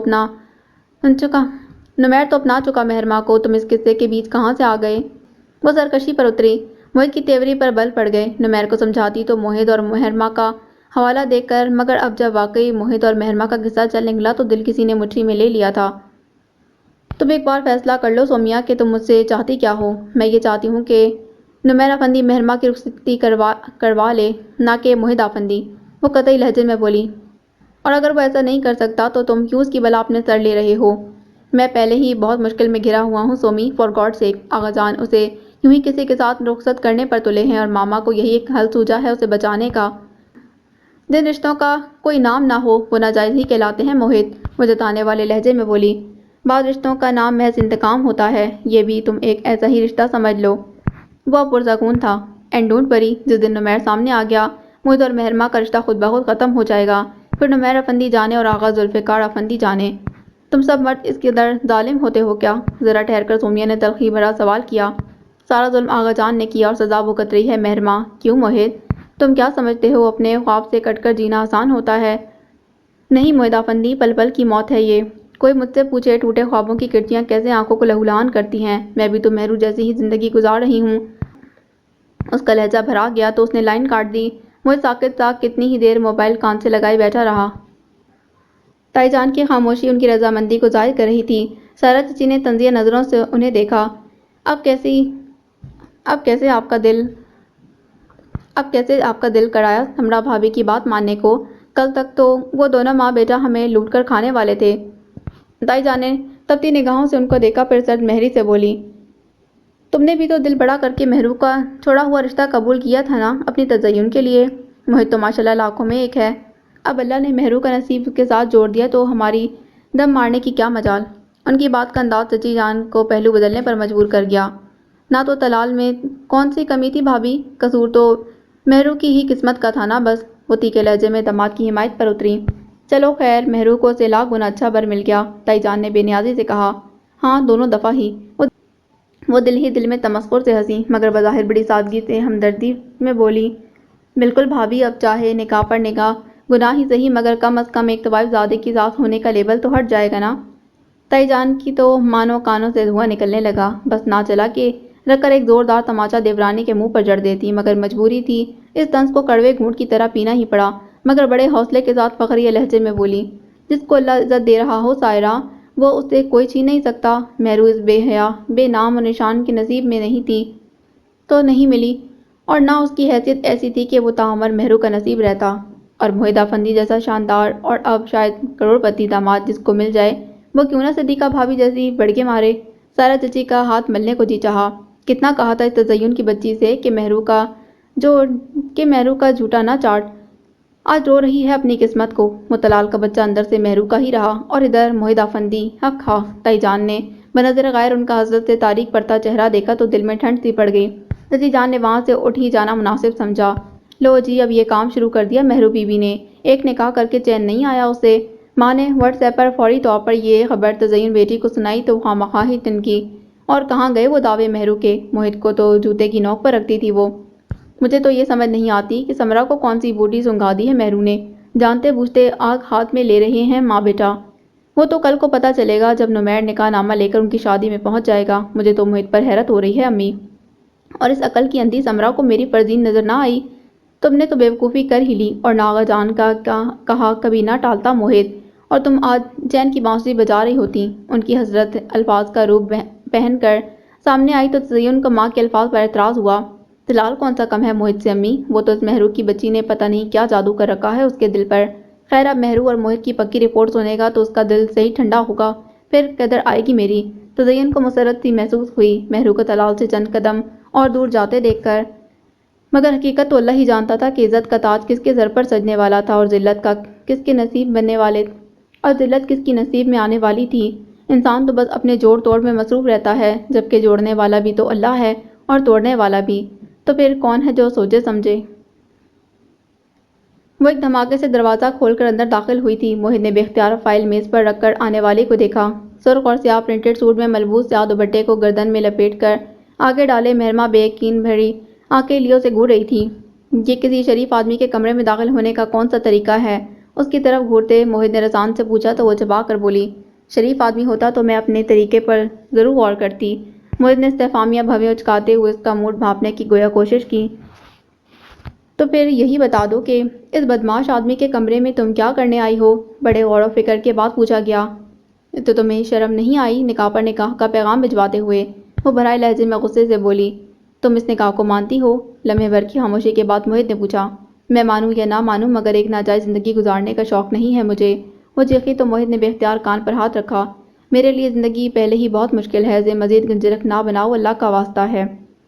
اپنا چکا مہرماں کو، تم اس قصے کے بیچ کہاں سے آ گئے؟ وہ سرکشی پر اتری، موہت کی تیوری پر بل پڑ گئے۔ نمیر کو سمجھاتی تو موہت اور مہرماں کا حوالہ دے کر، مگر اب جب واقعی موہت اور مہرماں کا قصہ چل نکلا تو دل کسی نے مٹھی میں لے لیا تھا۔ تم ایک بار فیصلہ کر لو سومیا کہ تم مجھ سے چاہتی کیا ہو۔ میں یہ چاہتی ہوں کہ نمیر افندی مہرماں کی رخصتی کروا لے، نہ کہ موہت افندی، وہ قطعی لہجے میں بولی۔ اور اگر وہ ایسا نہیں کر سکتا تو تم کیوں اس کی بلا اپنے سر لے رہے ہو؟ میں پہلے ہی بہت مشکل میں گھرا ہوا ہوں سومی، فار گاڈ سیک۔ آغا جان اسے یوں ہی کسی کے ساتھ رخصت کرنے پر تلے ہیں اور ماما کو یہی ایک حل سوجا ہے اسے بچانے کا۔ جن رشتوں کا کوئی نام نہ ہو وہ ناجائز ہی کہلاتے ہیں موہت، وہ جتانے والے لہجے میں بولی۔ بعض رشتوں کا نام محض انتقام ہوتا ہے، یہ بھی تم ایک ایسا ہی رشتہ سمجھ لو۔ وہ اب پرسکون تھا۔ اینڈ ڈونٹ وری، جس دن نمیر سامنے آ گیا موہت اور مہرماں کا رشتہ خود بخود ختم ہو جائے گا، پھر نمیر افندی جانے اور آغا ذوالفقار افندی جانے۔ تم سب مرد اس قدر ظالم ہوتے ہو کیا؟ ذرا ٹھہر کر سومیا نے تلخی بھرا سوال کیا۔ سارا ظلم آغا جان نے کیا اور سزا بھگت رہی ہے مہرماں۔ کیوں موہت؟ تم کیا سمجھتے ہو اپنے خواب سے کٹ کر جینا آسان ہوتا ہے؟ نہیں موہت افندی، پل پل کی موت ہے یہ۔ کوئی مجھ سے پوچھے ٹوٹے خوابوں کی کرتیاں کیسے آنکھوں کو لہولہان کرتی ہیں، میں بھی تو مہرو جیسی ہی زندگی گزار رہی ہوں۔ اس کا لہجہ بھرا گیا تو اس نے لائن کاٹ دی۔ موہت ساکت سا کتنی ہی دیر موبائل کان سے لگائے بیٹھا رہا۔ تائی جان کی خاموشی ان کی رضامندی کو ظاہر کر رہی تھی۔ سارا چچی نے طنزیہ نظروں سے انہیں دیکھا۔ اب کیسے آپ کا دل کرایا سمرا بھابھی کی بات ماننے کو؟ کل تک تو وہ دونوں ماں بیٹا ہمیں لوٹ کر کھانے والے تھے۔ تائی جان نے تپتی نگاہوں سے ان کو دیکھا، پھر سرد مہری سے بولی، تم نے بھی تو دل بڑا کر کے مہرو کا چھوڑا ہوا رشتہ قبول کیا تھا نا اپنی تزئین کے لیے؟ موہت تو ماشاءاللہ لاکھوں میں ایک ہے، اب اللہ نے مہرو کا نصیب کے ساتھ جوڑ دیا تو ہماری دم مارنے کی کیا مجال؟ ان کی بات کا انداز چچی جان کو پہلو بدلنے پر مجبور کر گیا۔ نہ تو طلال میں کون سی کمی تھی بھابھی، قصور تو مہرو کی ہی قسمت کا تھا نا بس۔ وہ تیکھے لہجے میں داماد کی حمایت پر اتری۔ چلو خیر، مہرو کو سے لاکھ گنا اچھا بر مل گیا، تائی جان نے بے نیازی سے کہا۔ ہاں، دونوں دفعہ ہی۔ وہ دل ہی دل میں تمسخر سے ہنسی، مگر بظاہر بڑی سادگی سے ہمدردی میں بولی، بالکل بھابھی، اب چاہے نکاح پر نکاح گناہ ہی صحیح، مگر کم از کم ایک طوائف زادے کی ذات ہونے کا لیبل تو ہٹ جائے گا نا۔ تائی جان کی تو مانو کانوں سے دھواں نکلنے لگا، بس نہ چلا کہ رکھ کر ایک زوردار تماچا دیورانی کے منہ پر جڑ دیتی، مگر مجبوری تھی، اس طنز کو کڑوے گھونٹ کی طرح پینا ہی پڑا، مگر بڑے حوصلے کے ساتھ فخریہ لہجے میں بولی، جس کو اللہ عزت دے رہا ہو سائرہ، وہ اسے کوئی چھین نہیں سکتا۔ مہرو اس بے حیا، بے نام و نشان کے نصیب میں نہیں تھی تو نہیں ملی، اور نہ اس کی حیثیت ایسی تھی کہ وہ تاعمر مہرو کا نصیب رہتا، اور موہد افندی جیسا شاندار اور اب شاید کروڑ پتی داماد جس کو مل جائے، وہ کیوں نہ صدیقہ بھابھی جیسی بڑکے مارے۔ سائرہ چچی کا ہاتھ ملنے کو جی چاہا، کتنا کہا تھا اس تزین کی بچی سے کہ مہرو کا جھوٹا نہ چاٹ، آج رو رہی ہے اپنی قسمت کو۔ مطلال کا بچہ اندر سے مہرو کا ہی رہا، اور ادھر موہد افندی، حق ہا۔ تائی جان نے بنظر غیر ان کا حضرت سے تاریک پڑتا چہرہ دیکھا تو دل میں ٹھنڈ سی پڑ گئی۔ چچی جان نے وہاں سے اٹھ ہی جانا مناسب سمجھا۔ لو جی، اب یہ کام شروع کر دیا مہرو بی بی نے، ایک نکاح کر کے چین نہیں آیا اسے۔ ماں نے واٹس ایپ پر فوری طور پر یہ خبر تزین بیٹی کو سنائی تو خواہ ہی تنکی، اور کہاں گئے وہ دعوے مہرو کے، موہد کو تو جوتے کی نوک پر رکھتی تھی وہ۔ مجھے تو یہ سمجھ نہیں آتی کہ سمرہ کو کون سی بوٹی سنگھا دی ہے مہرو نے، جانتے بوجھتے آگ ہاتھ میں لے رہے ہیں ماں بیٹا۔ وہ تو کل کو پتہ چلے گا جب نمیر نکاح نامہ لے کر ان کی شادی میں پہنچ جائے گا۔ مجھے تو موہد پر حیرت ہو رہی ہے امی، اور اس عقل کی اندھی سمرہ کو میری فرزین نظر نہ آئی۔ تم نے تو بیوقوفی کر ہی لی، اور ناغا جان کا کہا کبھی نہ ٹالتا موہد، اور تم آج چین کی بانسری بجا رہی ہوتی۔ ان کی حضرت الفاظ کا روپ پہن کر سامنے آئی تو تزین کو ماں کے الفاظ پر اعتراض ہوا۔ دلال کون سا کم ہے موہد سے امی، وہ تو اس مہرو کی بچی نے پتہ نہیں کیا جادو کر رکھا ہے اس کے دل پر۔ خیر اب مہرو اور موہد کی پکی رپورٹ سنے گا تو اس کا دل صحیح ٹھنڈا ہوگا، پھر قدر آئے گی میری۔ تزین کو مسرت سی محسوس ہوئی مہرو کو دلال سے چند قدم اور دور جاتے دیکھ کر، مگر حقیقت تو اللہ ہی جانتا تھا کہ عزت کا تاج کس کے سر پر سجنے والا تھا، اور ذلت کس کی نصیب میں آنے والی تھی۔ انسان تو بس اپنے جوڑ توڑ میں مصروف رہتا ہے، جبکہ جوڑنے والا بھی تو اللہ ہے اور توڑنے والا بھی، تو پھر کون ہے جو سوچے سمجھے۔ وہ ایک دھماکے سے دروازہ کھول کر اندر داخل ہوئی تھی۔ موہد نے بے اختیار فائل میز پر رکھ کر آنے والے کو دیکھا۔ سرخ اور سیاہ پرنٹڈ سوٹ میں ملبوس سیاہ دوپٹے کو گردن میں لپیٹ کر آگے ڈالے مہرماں بے یقین بھری آنکھیں لیو سے گھور رہی تھی۔ یہ کسی شریف آدمی کے کمرے میں داخل ہونے کا کون سا طریقہ ہے؟ اس کی طرف گھورتے موہد نے رسان سے پوچھا تو وہ چبا کر بولی، شریف آدمی ہوتا تو میں اپنے طریقے پر ضرور غور کرتی۔ موہد نے استفہامیہ بھویں اچکاتے ہوئے اس کا موڈ بھانپنے کی گویا کوشش کی۔ تو پھر یہی بتا دو کہ اس بدمعاش آدمی کے کمرے میں تم کیا کرنے آئی ہو؟ بڑے غور و فکر کے بعد پوچھا گیا۔ تو تمہیں شرم نہیں آئی نکاح پر نکاح کا پیغام بھجواتے ہوئے؟ وہ بھرائے لہجے میں غصے سے بولی، تم اس نکاح کو مانتی ہو؟ لمحے بھر کی خاموشی کے بعد موہد نے پوچھا، میں مانوں یا نہ مانوں مگر ایک ناجائز زندگی گزارنے کا شوق نہیں ہے مجھے۔ وہ چیخی تو موہد نے بے اختیار کان پر ہاتھ رکھا، میرے لیے زندگی پہلے ہی بہت مشکل ہے، مزید گنجرک نہ بناؤ اللہ کا واسطہ ہے۔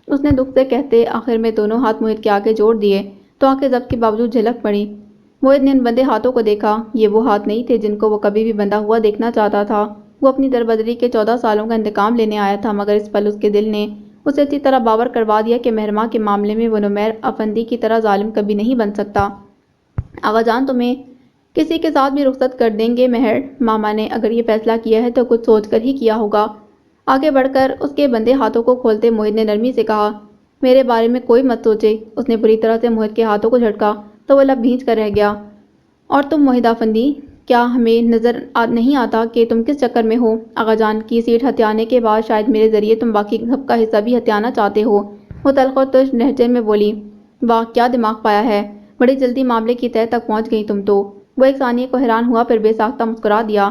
اس نے دکھ سے کہتے آخر میں دونوں ہاتھ موہد کے آگے جوڑ دیے تو آنکھیں ضبط کے باوجود جھلک پڑیں۔ موہد نے ان بندے ہاتھوں کو دیکھا، یہ وہ ہاتھ نہیں تھے جن کو وہ کبھی بھی بندھا ہوا دیکھنا چاہتا تھا۔ وہ اپنی دربدری کے 14 سالوں کا انتقام لینے آیا تھا، مگر اس پل اس کے دل نے اسے اچھی طرح باور کروا دیا کہ مہرماں کے معاملے میں وہ نمیر افندی کی طرح ظالم کبھی نہیں بن سکتا۔ آغا جان تمہیں کسی کے ساتھ بھی رخصت کر دیں گے مہر، ماما نے اگر یہ فیصلہ کیا ہے تو کچھ سوچ کر ہی کیا ہوگا۔ آگے بڑھ کر اس کے بندے ہاتھوں کو کھولتے موہد نے نرمی سے کہا، میرے بارے میں کوئی مت سوچے۔ اس نے بری طرح سے موہد کے ہاتھوں کو جھٹکا تو وہ لب بھینچ کر رہ گیا۔ اور تم موہد افندی، کیا ہمیں نظر نہیں آتا کہ تم کس چکر میں ہو؟ آغا جان کی سیٹ ہتھیانے کے بعد شاید میرے ذریعے تم باقی سب کا حصہ بھی ہتھیانا چاہتے ہو۔ وہ تلخ و ترش لہجے میں بولی، واہ کیا دماغ پایا ہے، بڑی جلدی معاملے کی تہہ تک پہنچ گئی تم تو۔ وہ ایک ثانیے کو حیران ہوا پھر بے ساختہ مسکرا دیا،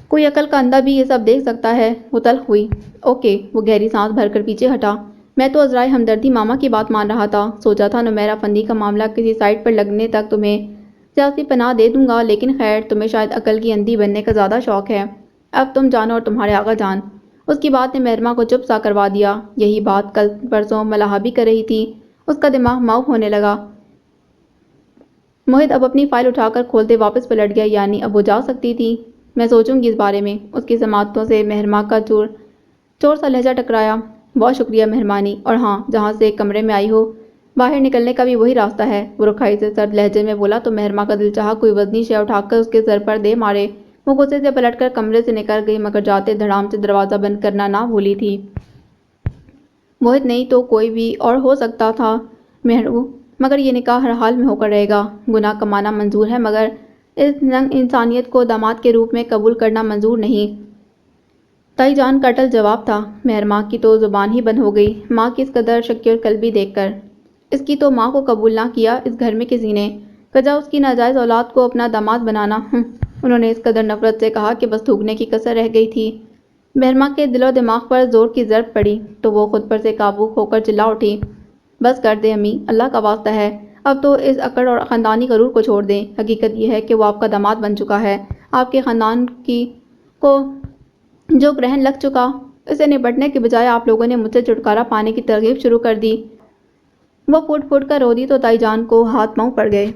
کوئی عقل کا اندھا بھی یہ سب دیکھ سکتا ہے۔ وہ تلخ ہوئی، اوکے۔ وہ گہری سانس بھر کر پیچھے ہٹا، میں تو عذرائے ہمدردی ماما کی بات مان رہا تھا، سوچا تھا نمیرہ افندی کا معاملہ کسی سائڈ پر لگنے تک تمہیں سیاسی پناہ دے دوں گا، لیکن خیر تمہیں شاید عقل کی اندھی بننے کا زیادہ شوق ہے۔ اب تم جانو اور تمہارے آغا جان۔ اس کی بات نے مہرماں کو چپ سا کروا دیا، یہی بات کل پرسوں ملاحہ بھی کر رہی تھی۔ اس کا دماغ معاف ہونے لگا۔ موہد اب اپنی فائل اٹھا کر کھولتے واپس پلٹ گیا، یعنی اب وہ جا سکتی تھی۔ میں سوچوں گی اس بارے میں۔ اس کی سماعتوں سے مہرماں کا چور سا لہجہ ٹکرایا، بہت شکریہ مہربانی، اور ہاں جہاں سے کمرے میں آئی ہو باہر نکلنے کا بھی وہی راستہ ہے۔ وہ رکھائی سے سرد لہجے میں بولا تو مہرماں کا دل چاہا کوئی وزنی شے اٹھا کر اس کے سر پر دے مارے۔ وہ غصے سے پلٹ کر کمرے سے نکل گئی، مگر جاتے دھڑام سے دروازہ بند کرنا نہ بھولی تھی۔ موہد نہیں تو کوئی بھی اور ہو سکتا تھا، مہرو مگر یہ نکاح ہر حال میں ہو کر رہے گا۔ گناہ کمانا منظور ہے مگر اس ننگ انسانیت کو داماد کے روپ میں قبول کرنا منظور نہیں۔ تائی جان کا اٹل جواب تھا۔ مہر ماں کی تو زبان ہی بند ہو گئی، ماں کی اس قدر شکی اور قلبی دیکھ کر۔ اس کی تو ماں کو قبول نہ کیا اس گھر میں کسی نے، کجا اس کی ناجائز اولاد کو اپنا داماد بنانا۔ انہوں نے اس قدر نفرت سے کہا کہ بس تھوکنے کی کسر رہ گئی تھی۔ مہر ماں کے دل و دماغ پر زور کی ضرب پڑی تو وہ خود پر سے قابو کھو کر چلا اٹھی۔ بس کر دیں امی، اللہ کا واسطہ ہے، اب تو اس اکڑ اور خاندانی غرور کو چھوڑ دیں۔ حقیقت یہ ہے کہ وہ آپ کا داماد بن چکا ہے، آپ کے خاندان کو جو گرہن لگ چکا، اسے نپٹنے کے بجائے آپ لوگوں نے مجھ سے چھٹکارا پانے کی ترغیب شروع کر دی۔ وہ پھوٹ پھوٹ کر رو دی تو تائی جان کو ہاتھ پاؤں پڑ گئے۔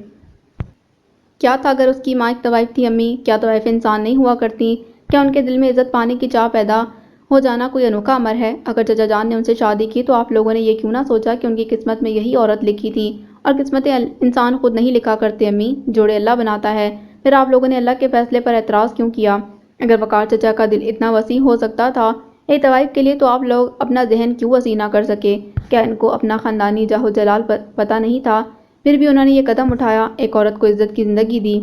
کیا تھا اگر اس کی ماں ایک طوائف تھی امی؟ کیا طوائف انسان نہیں ہوا کرتی؟ کیا ان کے دل میں عزت پانے کی چاہ پیدا ہو جانا کوئی انوکھا امر ہے؟ اگر چچا جان نے ان سے شادی کی تو آپ لوگوں نے یہ کیوں نہ سوچا کہ ان کی قسمت میں یہی عورت لکھی تھی؟ اور قسمتیں انسان خود نہیں لکھا کرتے امی، جوڑے اللہ بناتا ہے۔ پھر آپ لوگوں نے اللہ کے فیصلے پر اعتراض کیوں کیا؟ اگر وقار چچا کا دل اتنا وسیع ہو سکتا تھا ایک طوائف کے لیے تو آپ لوگ اپنا ذہن کیوں وسیع نہ کر سکے؟ کیا ان کو اپنا خاندانی جاہ و جلال پتہ نہیں تھا؟ پھر بھی انہوں نے یہ قدم اٹھایا، ایک عورت کو عزت کی زندگی دی۔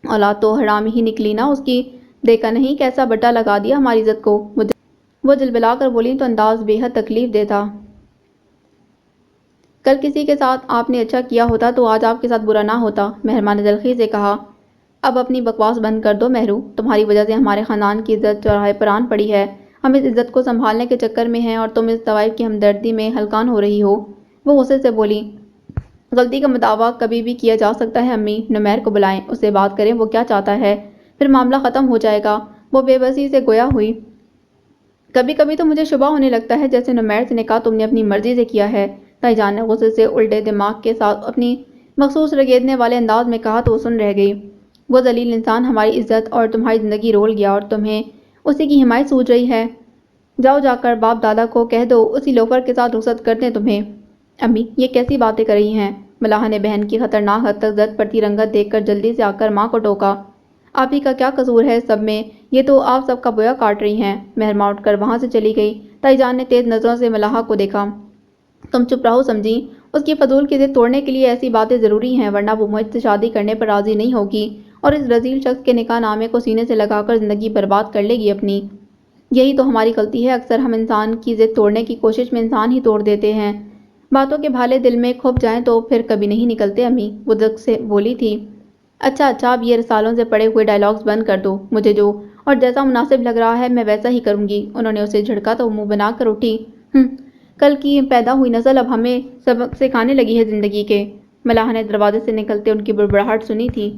اولاد تو حرام ہی نکلی نا اس کی، دیکھا نہیں کیسا بٹا لگا دیا ہماری عزت کو۔ وہ جلبلا کر بولی تو انداز بے حد تکلیف دہ تھا۔ کل کسی کے ساتھ آپ نے اچھا کیا ہوتا تو آج آپ کے ساتھ برا نہ ہوتا۔ مہر ماں نے تلخی سے کہا، اب اپنی بکواس بند کر دو مہرو، تمہاری وجہ سے ہمارے خاندان کی عزت چوراہے پر آن پڑی ہے۔ ہم اس عزت کو سنبھالنے کے چکر میں ہیں اور تم اس طوائف کی ہمدردی میں ہلکان ہو رہی ہو۔ وہ غصے سے بولی، غلطی کا مداوع کبھی بھی کیا جا سکتا ہے امی، نمیر کو بلائیں، اس سے بات کریں وہ کیا چاہتا ہے، پھر معاملہ ختم ہو جائے گا۔ وہ بے بسی سے گویا ہوئی، کبھی کبھی تو مجھے شبہ ہونے لگتا ہے جیسے نمیر سے نکاح تم نے اپنی مرضی سے کیا ہے۔ تائی جان نے غصے سے الٹے دماغ کے ساتھ اپنی مخصوص رگیدنے والے انداز میں کہا تو وہ سن رہ گئی۔ وہ ذلیل انسان ہماری عزت اور تمہاری زندگی رول گیا اور تمہیں اسی کی حمایت سوچ رہی ہے۔ جاؤ جا کر باپ دادا کو کہہ دو اسی لوفر کے ساتھ رخصت کر دیں تمہیں۔ امی یہ کیسی باتیں کر رہی ہیں؟ ملاحہ نے بہن کی خطرناک حد تک زد پڑتی رنگت دیکھ کر جلدی سے آ کر ماں کو ٹوکا، آپ ہی کا کیا قصور ہے سب میں، یہ تو آپ سب کا بویا کاٹ رہی ہیں۔ مہر ماں اٹھ کر وہاں سے چلی گئی۔ تائی جان نے تیز نظروں سے ملاحہ کو دیکھا، تم چپ رہو سمجھی، اس کی فضول کی ضد توڑنے کے لیے ایسی باتیں ضروری ہیں ورنہ وہ مجھ سے شادی کرنے پر راضی نہیں ہوگی اور اس رذیل شخص کے نکاح نامے کو سینے سے لگا کر زندگی برباد کر لے گی اپنی۔ یہی تو ہماری غلطی ہے، اکثر ہم انسان کی ضد توڑنے کی کوشش میں انسان ہی توڑ دیتے ہیں۔ باتوں کے بھالے دل میں کھپ جائیں تو پھر کبھی نہیں نکلتے امی، وہ ضد سے بولی تھی۔ اچھا اب یہ رسالوں سے پڑے ہوئے ڈائیلاگز بند کر دو، مجھے جو اور جیسا مناسب لگ رہا ہے میں ویسا ہی کروں گی۔ انہوں نے اسے جھڑکا تو منہ بنا کر اٹھی، کل کی پیدا ہوئی نسل اب ہمیں سبق سکھانے لگی ہے زندگی کے۔ ملاحہ نے دروازے سے نکلتے ان کی بڑبڑاہٹ سنی تھی۔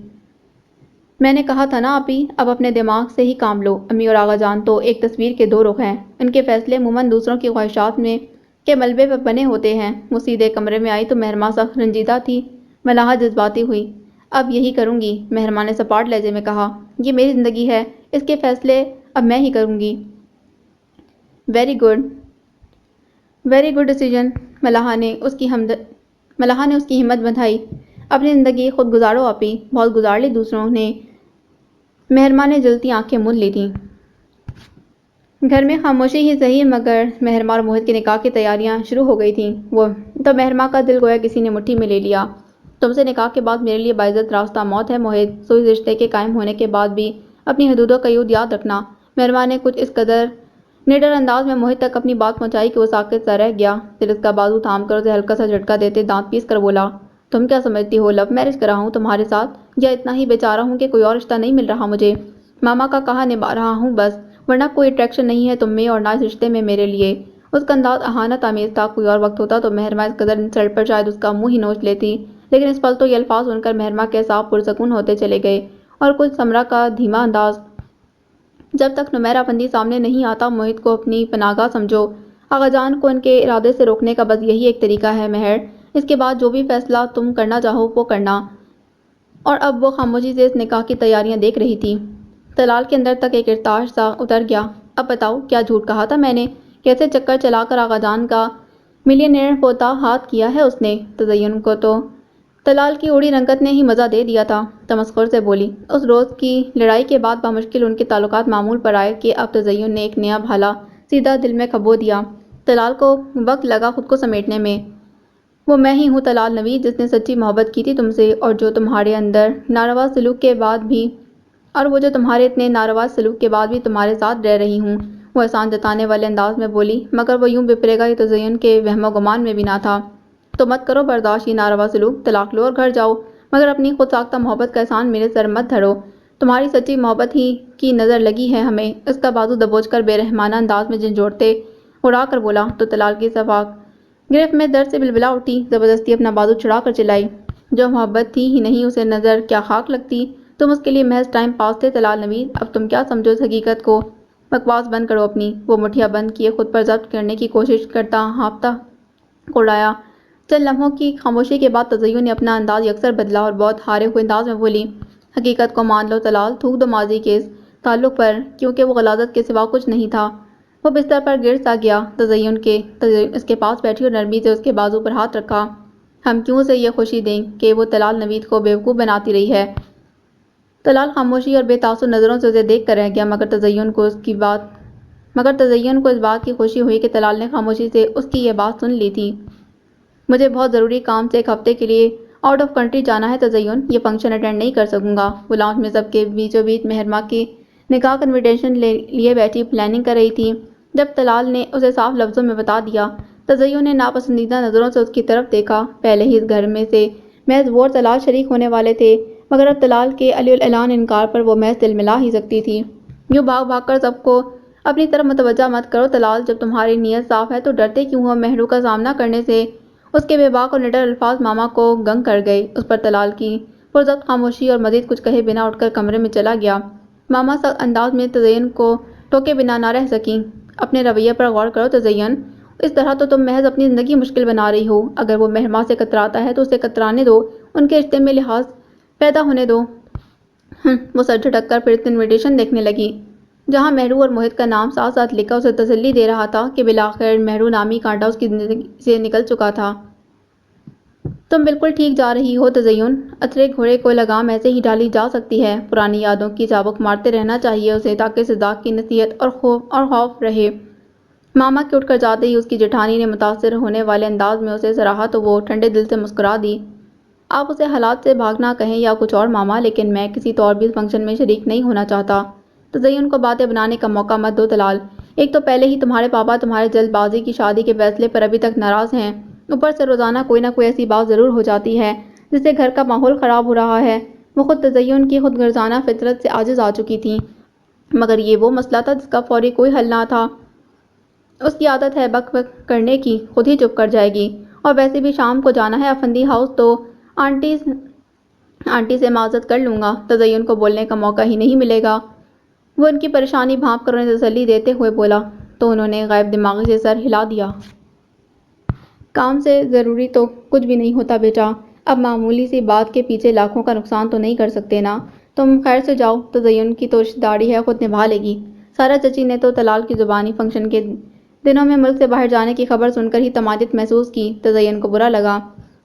میں نے کہا تھا نا آپی، اب اپنے دماغ سے ہی کام لو، امی اور آغا جان تو ایک تصویر کے دو رخ ہیں، ان کے فیصلے عموماً دوسروں کی خواہشات میں کے ملبے پر بنے ہوتے ہیں۔ وہ سیدھے کمرے میں آئی تو مہر ماں سخت رنجیدہ تھی۔ ملاحہ جذباتی ہوئی، اب یہی کروں گی، مہر ماں نے سپاٹ لہجے میں کہا، یہ میری زندگی ہے، اس کے فیصلے اب میں ہی کروں گی۔ ویری گڈ ڈیسیژن، ملاحہ نے اس کی ہمت بندھائی، اپنی زندگی خود گزارو آپی، بہت گزار لی دوسروں نے۔ مہر ماں نے جلتی آنکھیں موند لی تھیں۔ گھر میں خاموشی ہی صحیح مگر مہر ماں اور موہت کے نکاح کی تیاریاں شروع ہو گئی تھیں۔ وہ تو مہر ماں کا دل گویا کسی نے مٹھی میں لے لیا۔ تم سے نکاح کے بعد میرے لیے باعزت راستہ موت ہے موہت، سو اس رشتے کے قائم ہونے کے بعد بھی اپنی حدود و قیود یاد رکھنا۔ مہر ماں نے کچھ اس قدر نڈر انداز میں موہت تک اپنی بات پہنچائی کہ وہ ساکت سا رہ گیا۔ پھر اس کا بازو تھام کر اسے ہلکا سا جھٹکا دیتے دانت پیس کر بولا، تم کیا سمجھتی ہو لو میرج کرا ہوں تمہارے ساتھ، یا اتنا ہی بیچارہ ہوں کہ کوئی اور رشتہ نہیں مل رہا مجھے، ماما کا کہا نبھا رہا ہوں بس، ورنہ کوئی اٹریکشن نہیں ہے تم میں اور نہ اس رشتے میں میرے لیے۔ اس کا انداز اہانت آمیز تھا، کوئی اور وقت ہوتا تو مہر ماں اس قدر انسلٹ پر شاید اس کا منہ ہی نوچ لیتی، لیکن اس پل تو یہ الفاظ سن کر مہر ماں کے اعصاب پرسکون ہوتے چلے گئے اور کچھ سمرا کا دھیما انداز، جب تک نمیرہ بندی سامنے نہیں آتا موہت کو اپنی پناہگاہ سمجھو، آغا جان کو ان کے ارادے سے روکنے کا بس یہی ایک طریقہ ہے مہر، اس کے بعد جو بھی فیصلہ تم کرنا چاہو وہ کرنا۔ اور اب وہ خاموشی سے اس نکاح کی تیاریاں دیکھ رہی تھی۔ طلال کے اندر تک ایک ارتعاش سا اتر گیا، اب بتاؤ کیا جھوٹ کہا تھا میں نے، کیسے چکر چلا کر آغا جان کا ملینئر پوتا ہاتھ کیا ہے اس نے، تزین کو تو طلال کی اڑی رنگت نے ہی مزہ دے دیا تھا، تمسخر سے بولی۔ اس روز کی لڑائی کے بعد بامشکل ان کے تعلقات معمول پر آئے کہ اب تزین نے ایک نیا بھالا سیدھا دل میں کھبو دیا۔ طلال کو وقت لگا خود کو سمیٹنے میں، وہ میں ہی ہوں طلال نوید جس نے سچی محبت کی تھی تم سے، اور جو تمہارے اتنے ناروا سلوک کے بعد بھی تمہارے ساتھ رہ رہی ہوں۔ وہ احسان جتانے والے انداز میں بولی، مگر وہ یوں بپرے گا یہ تزین کے وہم و گمان میں بھی نہ تھا۔ تو مت کرو برداشت یہ ناروا سلوک، طلاق لو اور گھر جاؤ، مگر اپنی خود ساختہ محبت کا احسان میرے سر مت دھرو۔ تمہاری سچی محبت ہی کی نظر لگی ہے ہمیں۔ اس کا بازو دبوچ کر بے رحمانہ انداز میں جھنجھوڑتے اڑا کر بولا تو طلال کی صفاق گرفت میں درد سے بلبلا اٹھی، زبردستی اپنا بازو چھڑا کر چلائی۔ جو محبت تھی ہی نہیں اسے نظر کیا خاک لگتی؟ تم اس کے لیے محض ٹائم پاس تھے طلال نوید، اب تم کیا سمجھو اس حقیقت کو؟ بکواس بند کرو اپنی۔ وہ مٹھیاں بند کیے خود پر ضبط کرنے کی کوشش کرتا ہانپتا کوڑایا۔ چند لمحوں کی خاموشی کے بعد تزین نے اپنا انداز یکسر بدلا اور بہت ہارے ہوئے انداز میں بولی، حقیقت کو مان لو طلال، تھوک دو ماضی کے اس تعلق پر، کیونکہ وہ غلاظت کے سوا کچھ نہیں تھا۔ وہ بستر پر گر سا گیا۔ تزین اس کے پاس بیٹھی اور نرمی سے اس کے بازو پر ہاتھ رکھا۔ ہم کیوں اسے یہ خوشی دیں کہ وہ طلال نوید کو بیوقوف بناتی رہی ہے؟ طلال خاموشی اور بے تاثر نظروں سے اسے دیکھ کر رہ گیا، مگر تزین کو اس بات کی خوشی ہوئی کہ طلال نے خاموشی سے اس کی یہ بات سن لی تھی۔ مجھے بہت ضروری کام سے 1 ہفتے کے لیے آؤٹ آف کنٹری جانا ہے تزین، یہ فنکشن اٹینڈ نہیں کر سکوں گا۔ وہ لاؤنج میں سب کے بیچوں بیچ مہرما کی نکاح کا انویٹیشن لیے بیٹھی پلاننگ کر رہی تھی جب طلال نے اسے صاف لفظوں میں بتا دیا۔ تزین نے ناپسندیدہ نظروں سے اس کی طرف دیکھا۔ پہلے ہی اس گھر میں سے محض وہ اور طلال شریک ہونے والے تھے، مگر اب طلال کے علی الاعلان انکار پر وہ محض دل ملا ہی سکتی تھی۔ یوں بھاگ بھاگ کر سب کو اپنی طرف متوجہ مت کرو طلال، جب تمہاری نیت صاف ہے تو ڈرتے کیوں ہو؟ مہرو کا سامنا کرنے سے اس کے بے باک اور نڈر الفاظ ماما کو گنگ کر گئے۔ اس پر طلال کی پرضبط خاموشی اور مزید کچھ کہے بنا اٹھ کر کمرے میں چلا گیا۔ ماما سخت انداز میں تزین کو ٹوکے بنا نہ رہ سکیں۔ اپنے رویے پر غور کرو تزین، اس طرح تو تم محض اپنی زندگی مشکل بنا رہی ہو۔ اگر وہ مہرما سے کتراتا ہے تو اسے کترانے دو، ان کے رشتے میں لحاظ پیدا ہونے دو۔ وہ سر جھٹک کر پھر انویٹیشن دیکھنے لگی جہاں مہرو اور موہت کا نام ساتھ ساتھ لکھا اسے تسلی دے رہا تھا کہ بالآخر مہرو نامی کانٹا اس کی زندگی سے نکل چکا تھا۔ تم بالکل ٹھیک جا رہی ہو تزین، اترے گھوڑے کو لگام ایسے ہی ڈالی جا سکتی ہے۔ پرانی یادوں کی چابک مارتے رہنا چاہیے اسے تاکہ صداق کی نصیحت اور خوف رہے۔ ماما کے اٹھ کر جاتے ہی اس کی جیٹھانی نے متاثر ہونے والے انداز میں اسے سراہا تو وہ ٹھنڈے دل سے مسکرا دی۔ آپ اسے حالات سے بھاگنا کہیں یا کچھ اور ماما، لیکن میں کسی طور بھی اس فنکشن میں شریک نہیں ہونا چاہتا۔ تزین کو باتیں بنانے کا موقع مت دو طلال، ایک تو پہلے ہی تمہارے پاپا تمہارے جلد بازی کی شادی کے فیصلے پر ابھی تک ناراض ہیں، اوپر سے روزانہ کوئی نہ کوئی ایسی بات ضرور ہو جاتی ہے جس سے گھر کا ماحول خراب ہو رہا ہے۔ وہ خود تزین کی خود غرضانہ فطرت سے عاجز آ چکی تھی، مگر یہ وہ مسئلہ تھا جس کا فوری کوئی حل نہ تھا۔ اس کی عادت ہے بک بک کرنے کی، خود ہی چپ کر جائے گی۔ اور ویسے بھی شام کو جانا ہے افندی ہاؤس تو آنٹی سے معذرت کر لوں گا، تزین کو بولنے کا موقع ہی نہیں ملے گا۔ وہ ان کی پریشانی بھانپ کر انہیں تسلی دیتے ہوئے بولا تو انہوں نے غائب دماغی سے سر ہلا دیا۔ کام سے ضروری تو کچھ بھی نہیں ہوتا بیٹا، اب معمولی سی بات کے پیچھے لاکھوں کا نقصان تو نہیں کر سکتے نا۔ تم خیر سے جاؤ، تزین کی تو رشتہ داری ہے خود نبھا لے گی۔ سارا چچی نے تو طلال کی زبانی فنکشن کے دنوں میں ملک سے باہر جانے کی خبر سن کر ہی تمادت محسوس کی۔ تزین کو برا لگا،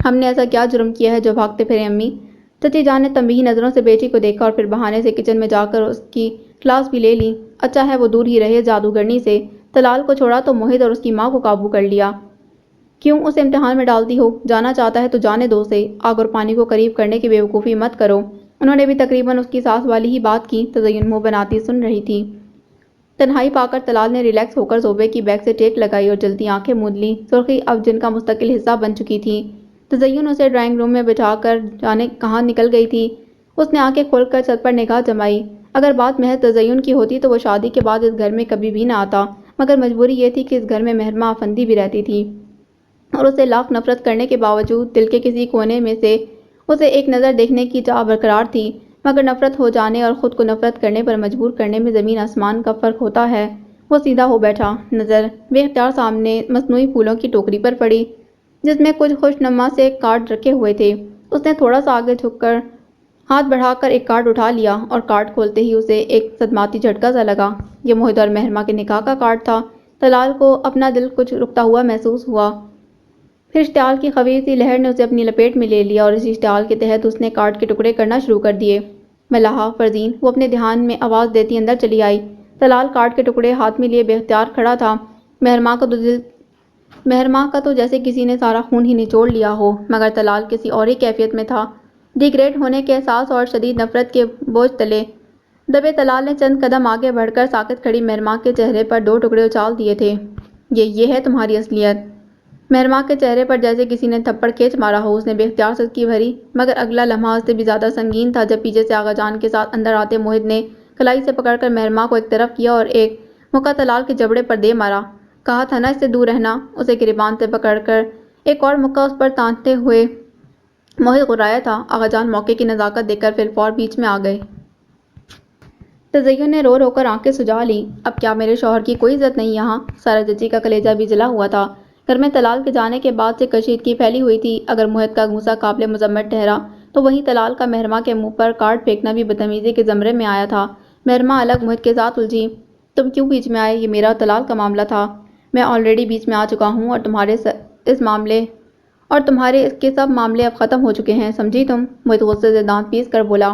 ہم نے ایسا کیا جرم کیا ہے جو بھاگتے پھرے امی؟ چچی جان نے تنبیہی نظروں سے بیٹی کو دیکھا اور پھر بہانے سے کچن میں جا کر اس کی کلاس بھی لے لی۔ اچھا ہے وہ دور ہی رہے جادوگرنی سے۔ طلال کو چھوڑا تو موہت اور اس کی ماں کو قابو کر لیا۔ کیوں اسے امتحان میں ڈالتی ہو؟ جانا چاہتا ہے تو جانے دو اسے، آگ اور پانی کو قریب کرنے کی بیوقوفی مت کرو۔ انہوں نے بھی تقریباً اس کی ساس والی ہی بات کی۔ تزین منہ بناتی سن رہی تھی۔ تنہائی پا کر طلال نے ریلیکس ہو کر صوبے کی بیگ سے ٹیک لگائی اور جلتی آنکھیں موند لیں، سرخی اب جن کا مستقل حصہ بن چکی تھی۔ تزین اسے ڈرائنگ روم میں بٹھا کر جانے کہاں نکل گئی تھی؟ اس نے آنکھیں کھول کر چھت پر نگاہ جمائی۔ اگر بات محض تزین کی ہوتی تو وہ شادی کے بعد اس گھر میں کبھی بھی نہ آتا، مگر مجبوری یہ تھی کہ اس گھر میں مہرما افندی بھی رہتی تھی اور اسے لاکھ نفرت کرنے کے باوجود دل کے کسی کونے میں سے اسے ایک نظر دیکھنے کی چاہ برقرار تھی۔ مگر نفرت ہو جانے اور خود کو نفرت کرنے پر مجبور کرنے میں زمین آسمان کا فرق ہوتا ہے۔ وہ سیدھا ہو بیٹھا، نظر بے اختیار سامنے مصنوعی پھولوں کی ٹوکری پر پڑی جس میں کچھ خوش نما سے کارڈ رکھے ہوئے تھے۔ اس نے تھوڑا سا آگے جھک کر ہاتھ بڑھا کر ایک کارڈ اٹھا لیا اور کارڈ کھولتے ہی اسے ایک صدماتی جھٹکا سا لگا۔ یہ موہت اور مہرما کے نکاح کا کارڈ تھا۔ طلال کو اپنا دل کچھ رکتا ہوا محسوس ہوا، پھر اشتعال کی خفیف سی لہر نے اسے اپنی لپیٹ میں لے لیا اور اسی اشتعال کے تحت اس نے کارڈ کے ٹکڑے کرنا شروع کر دیے۔ ملاحہ فرزین، وہ اپنے دھیان میں آواز دیتی اندر چلی آئی۔ طلال کارڈ کے ٹکڑے ہاتھ میں لیے بے اختیار کھڑا تھا۔ مہرما کا تو دل مہرماں کا تو جیسے کسی نے سارا خون ہی نچوڑ لیا ہو، مگر طلال کسی اور ہی کیفیت میں تھا۔ ڈیگریڈ ہونے کے احساس اور شدید نفرت کے بوجھ تلے دبے طلال نے چند قدم آگے بڑھ کر ساکت کھڑی مہرماں کے چہرے پر 2 ٹکڑے اچال دیے تھے۔ یہ ہے تمہاری اصلیت۔ مہرماں کے چہرے پر جیسے کسی نے تھپڑ کھینچ مارا ہو۔ اس نے بے اختیار سسکی بھری، مگر اگلا لمحہ اس سے بھی زیادہ سنگین تھا جب پیچھے سے آغا جان کے ساتھ اندر آتے موہد نے کلائی سے پکڑ کر مہرماں کو ایک طرف کیا اور ایک مکہ طلال کے جبڑے پر دے مارا۔ کہا تھا نا اس سے دور رہنا۔ اسے گریبان سے پکڑ کر ایک اور مکہ اس پر تانتے ہوئے موہد غرایا تھا۔ آغا جان موقع کی نزاکت دیکھ کر فی الفور بیچ میں آ گئے۔ تزین نے رو رو کر آنکھیں سجا لی۔ اب کیا میرے شوہر کی کوئی عزت نہیں یہاں؟ سارا چچی کا کلیجہ بھی جلا ہوا تھا۔ گھر میں طلال کے جانے کے بعد سے کشیدگی پھیلی ہوئی تھی۔ اگر موہد کا غصہ قابل مذمت ٹھہرا تو وہیں طلال کا مہرماں کے منہ پر کارڈ پھینکنا بھی بدتمیزی کے زمرے میں آیا تھا۔ مہرماں الگ موہد کے ساتھ الجھی۔ تم کیوں بیچ میں آئے؟ یہ میرا اور طلال کا معاملہ تھا۔ میں آلریڈی بیچ میں آ چکا ہوں اور تمہارے اس کے سب معاملے اب ختم ہو چکے ہیں، سمجھی تم؟ موہد غصے سے دانت پیس کر بولا۔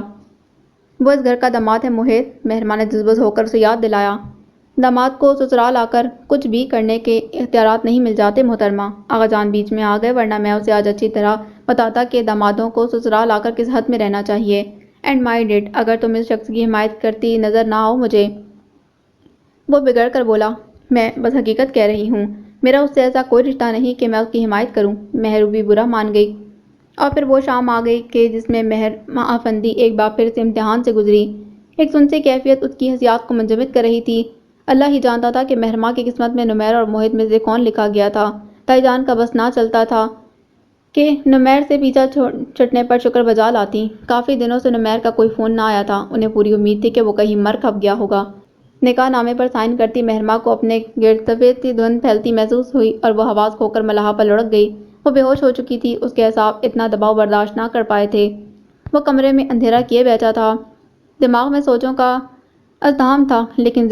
وہ اس گھر کا داماد ہے موہد، مہرماں نے جذبز ہو کر اسے یاد دلایا۔ داماد کو سسرال آ کر کچھ بھی کرنے کے اختیارات نہیں مل جاتے محترمہ۔ آغا جان بیچ میں آ گئے، ورنہ میں اسے آج اچھی طرح بتاتا کہ دامادوں کو سسرال آ کر کس حد میں رہنا چاہیے۔ اینڈ مائنڈ اٹ، اگر تم اس شخص کی حمایت کرتی نظر نہ آؤ مجھے۔ وہ بگڑ کر بولا، میں بس حقیقت کہہ رہی ہوں، میرا اس سے ایسا کوئی رشتہ نہیں کہ میں اس کی حمایت کروں۔ مہروبی برا مان گئی۔ اور پھر وہ شام آ گئی کہ جس میں مہرماں افندی ایک بار پھر سے امتحان سے گزری۔ ایک سنسی کیفیت اس کی حسیات کو منجمد کر رہی تھی۔ اللہ ہی جانتا تھا کہ مہرماں کی قسمت میں نمیر اور موہد میں سے کون لکھا گیا تھا۔ تائی جان کا بس نہ چلتا تھا کہ نمیر سے پیچھا چھٹنے پر شکر بجا لاتی۔ کافی دنوں سے نمیر کا کوئی فون نہ آیا تھا۔ انہیں پوری امید تھی کہ وہ کہیں مر کھپ گیا ہوگا۔ نکاح نامے پر سائن کرتی مہرماں کو اپنے گرد سفید سی دھند پھیلتی محسوس ہوئی اور وہ حواس کھو کر ملاحہ پر لڑک گئی۔ وہ بے ہوش ہو چکی تھی۔ اس کے اعصاب اتنا دباؤ برداشت نہ کر پائے تھے۔ وہ کمرے میں اندھیرا کیے بیٹھا تھا۔ دماغ میں سوچوں کا ازدحام تھا، لیکن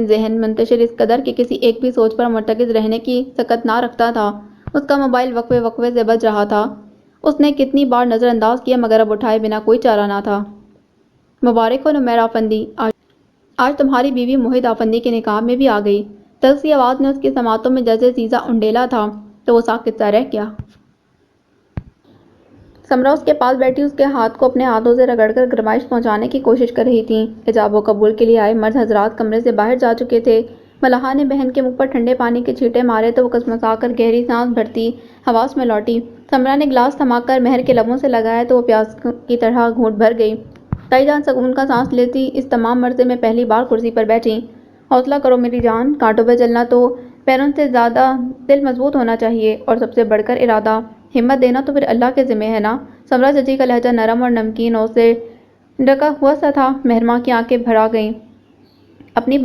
ذہن منتشر اس قدر کہ کسی ایک بھی سوچ پر مرتکز رہنے کی سکت نہ رکھتا تھا۔ اس کا موبائل وقفے وقفے سے بج رہا تھا۔ اس نے کتنی بار نظر انداز کیا مگر اب اٹھائے بنا کوئی چارہ نہ تھا۔ مبارک ہو نمیر آفندی، آج تمہاری بیوی موہد آفندی کے نکاح میں بھی آ گئی۔ تلخ سی آواز نے اس کی سماعتوں میں جیسے سیزا انڈیلا تھا تو وہ ساکت سا رہ گیا۔ سمرا اس کے پاس بیٹھی اس کے ہاتھ کو اپنے ہاتھوں سے رگڑ کر گرمائش پہنچانے کی کوشش کر رہی تھیں۔ حجاب و قبول کے لیے آئے مرد حضرات کمرے سے باہر جا چکے تھے۔ ملحہ نے بہن کے منہ پر ٹھنڈے پانی کے چھینٹے مارے تو وہ کسمسا کر گہری سانس بھرتی حواس میں لوٹی۔ سمرا نے گلاس تھما کر مہر کے لبوں سے لگایا تو وہ پیاس کی طرح گھونٹ بھر گئی۔ تائی جان سکون کا سانس لیتی اس تمام عرصے میں پہلی بار کرسی پر بیٹھیں۔ حوصلہ کرو میری جان، کانٹوں پہ چلنا تو پیروں سے زیادہ دل مضبوط ہونا چاہیے، اور سب سے بڑھ کر ارادہ۔ ہمت دینا تو پھر اللہ کے ذمہ ہے نا۔ سمرا چچی کا لہجہ نرم اور نمکینوں سے ڈھکا ہوا سا تھا۔ مہرماں کی آنکھیں بھر آ گئیں۔ اپنی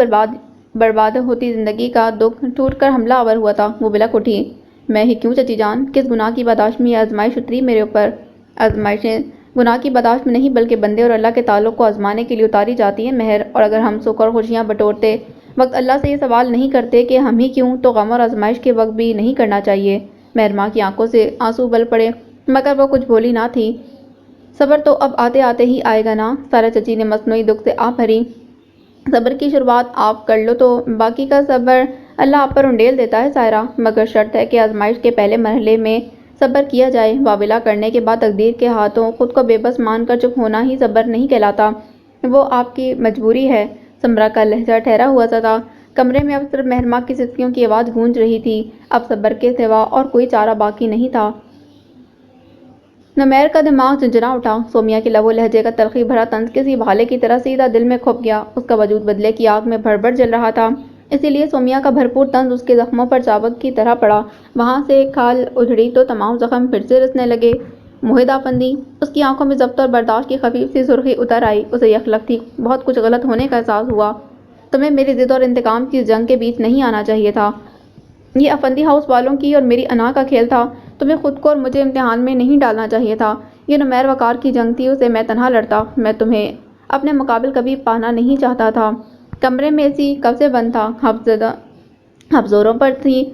برباد ہوتی زندگی کا دکھ ٹوٹ کر حملہ آور ہوا تھا۔ وہ بلک اٹھی، میں ہی کیوں چچی جان؟ کس گناہ کی پاداش میں یہ آزمائش اتری میرے اوپر؟ آزمائشیں گناہ کی پاداش میں نہیں بلکہ بندے اور اللہ کے تعلق کو آزمانے کے لیے اتاری جاتی ہیں مہر۔ اور اگر ہم سکھ اور خوشیاں بٹورتے وقت اللہ سے یہ سوال نہیں کرتے کہ ہم ہی کیوں، تو غم اور آزمائش کے وقت بھی نہیں کرنا چاہیے۔ مہرماں کی آنکھوں سے آنسو بل پڑے مگر وہ کچھ بولی نہ تھی۔ صبر تو اب آتے آتے ہی آئے گا نا؟ سارا چچی نے مصنوعی دکھ سے آہ بھری۔ صبر کی شروعات آپ کر لو تو باقی کا صبر اللہ آپ پر انڈیل دیتا ہے سائرہ، مگر شرط ہے کہ آزمائش کے پہلے مرحلے میں صبر کیا جائے۔ واویلا کرنے کے بعد تقدیر کے ہاتھوں خود کو بے بس مان کر چپ ہونا ہی صبر نہیں کہلاتا، وہ آپ کی مجبوری ہے۔ سمرا کا لہجہ ٹھہرا ہوا سا تھا۔ کمرے میں اب صرف مہرماں کی سسکیوں کی آواز گونج رہی تھی۔ اب صبر کے سوا اور کوئی چارہ باقی نہیں تھا۔ نمیر کا دماغ جھنجھنا اٹھا۔ سومیا کے لب و لہجے کا تلخی بھرا طنز کسی بھالے کی طرح سیدھا دل میں کھپ گیا۔ اس کا وجود بدلے کی آگ میں بھڑ بھڑ جل رہا تھا، اسی لیے سومیا کا بھرپور طنز اس کے زخموں پر چابک کی طرح پڑا۔ وہاں سے کھال اجڑی تو تمام زخم پھر سے رسنے لگے۔ موہد آفندی، اس کی آنکھوں میں ضبط اور برداشت کی خفیف سی سرخی اتر آئی۔ اسے یکلک تھی بہت کچھ غلط ہونے کا احساس ہوا۔ تمہیں میری ضد اور انتقام کی جنگ کے بیچ نہیں آنا چاہیے تھا۔ یہ افندی ہاؤس والوں کی اور میری انا کا کھیل تھا۔ تمہیں خود کو اور مجھے امتحان میں نہیں ڈالنا چاہیے تھا۔ یہ نمیر وقار کی جنگ تھی، اسے میں تنہا لڑتا۔ میں تمہیں اپنے مقابل کبھی پانا نہیں چاہتا تھا۔ کمرے میں اے سی کب سے بند تھا؟ ہفزوروں پر تھی۔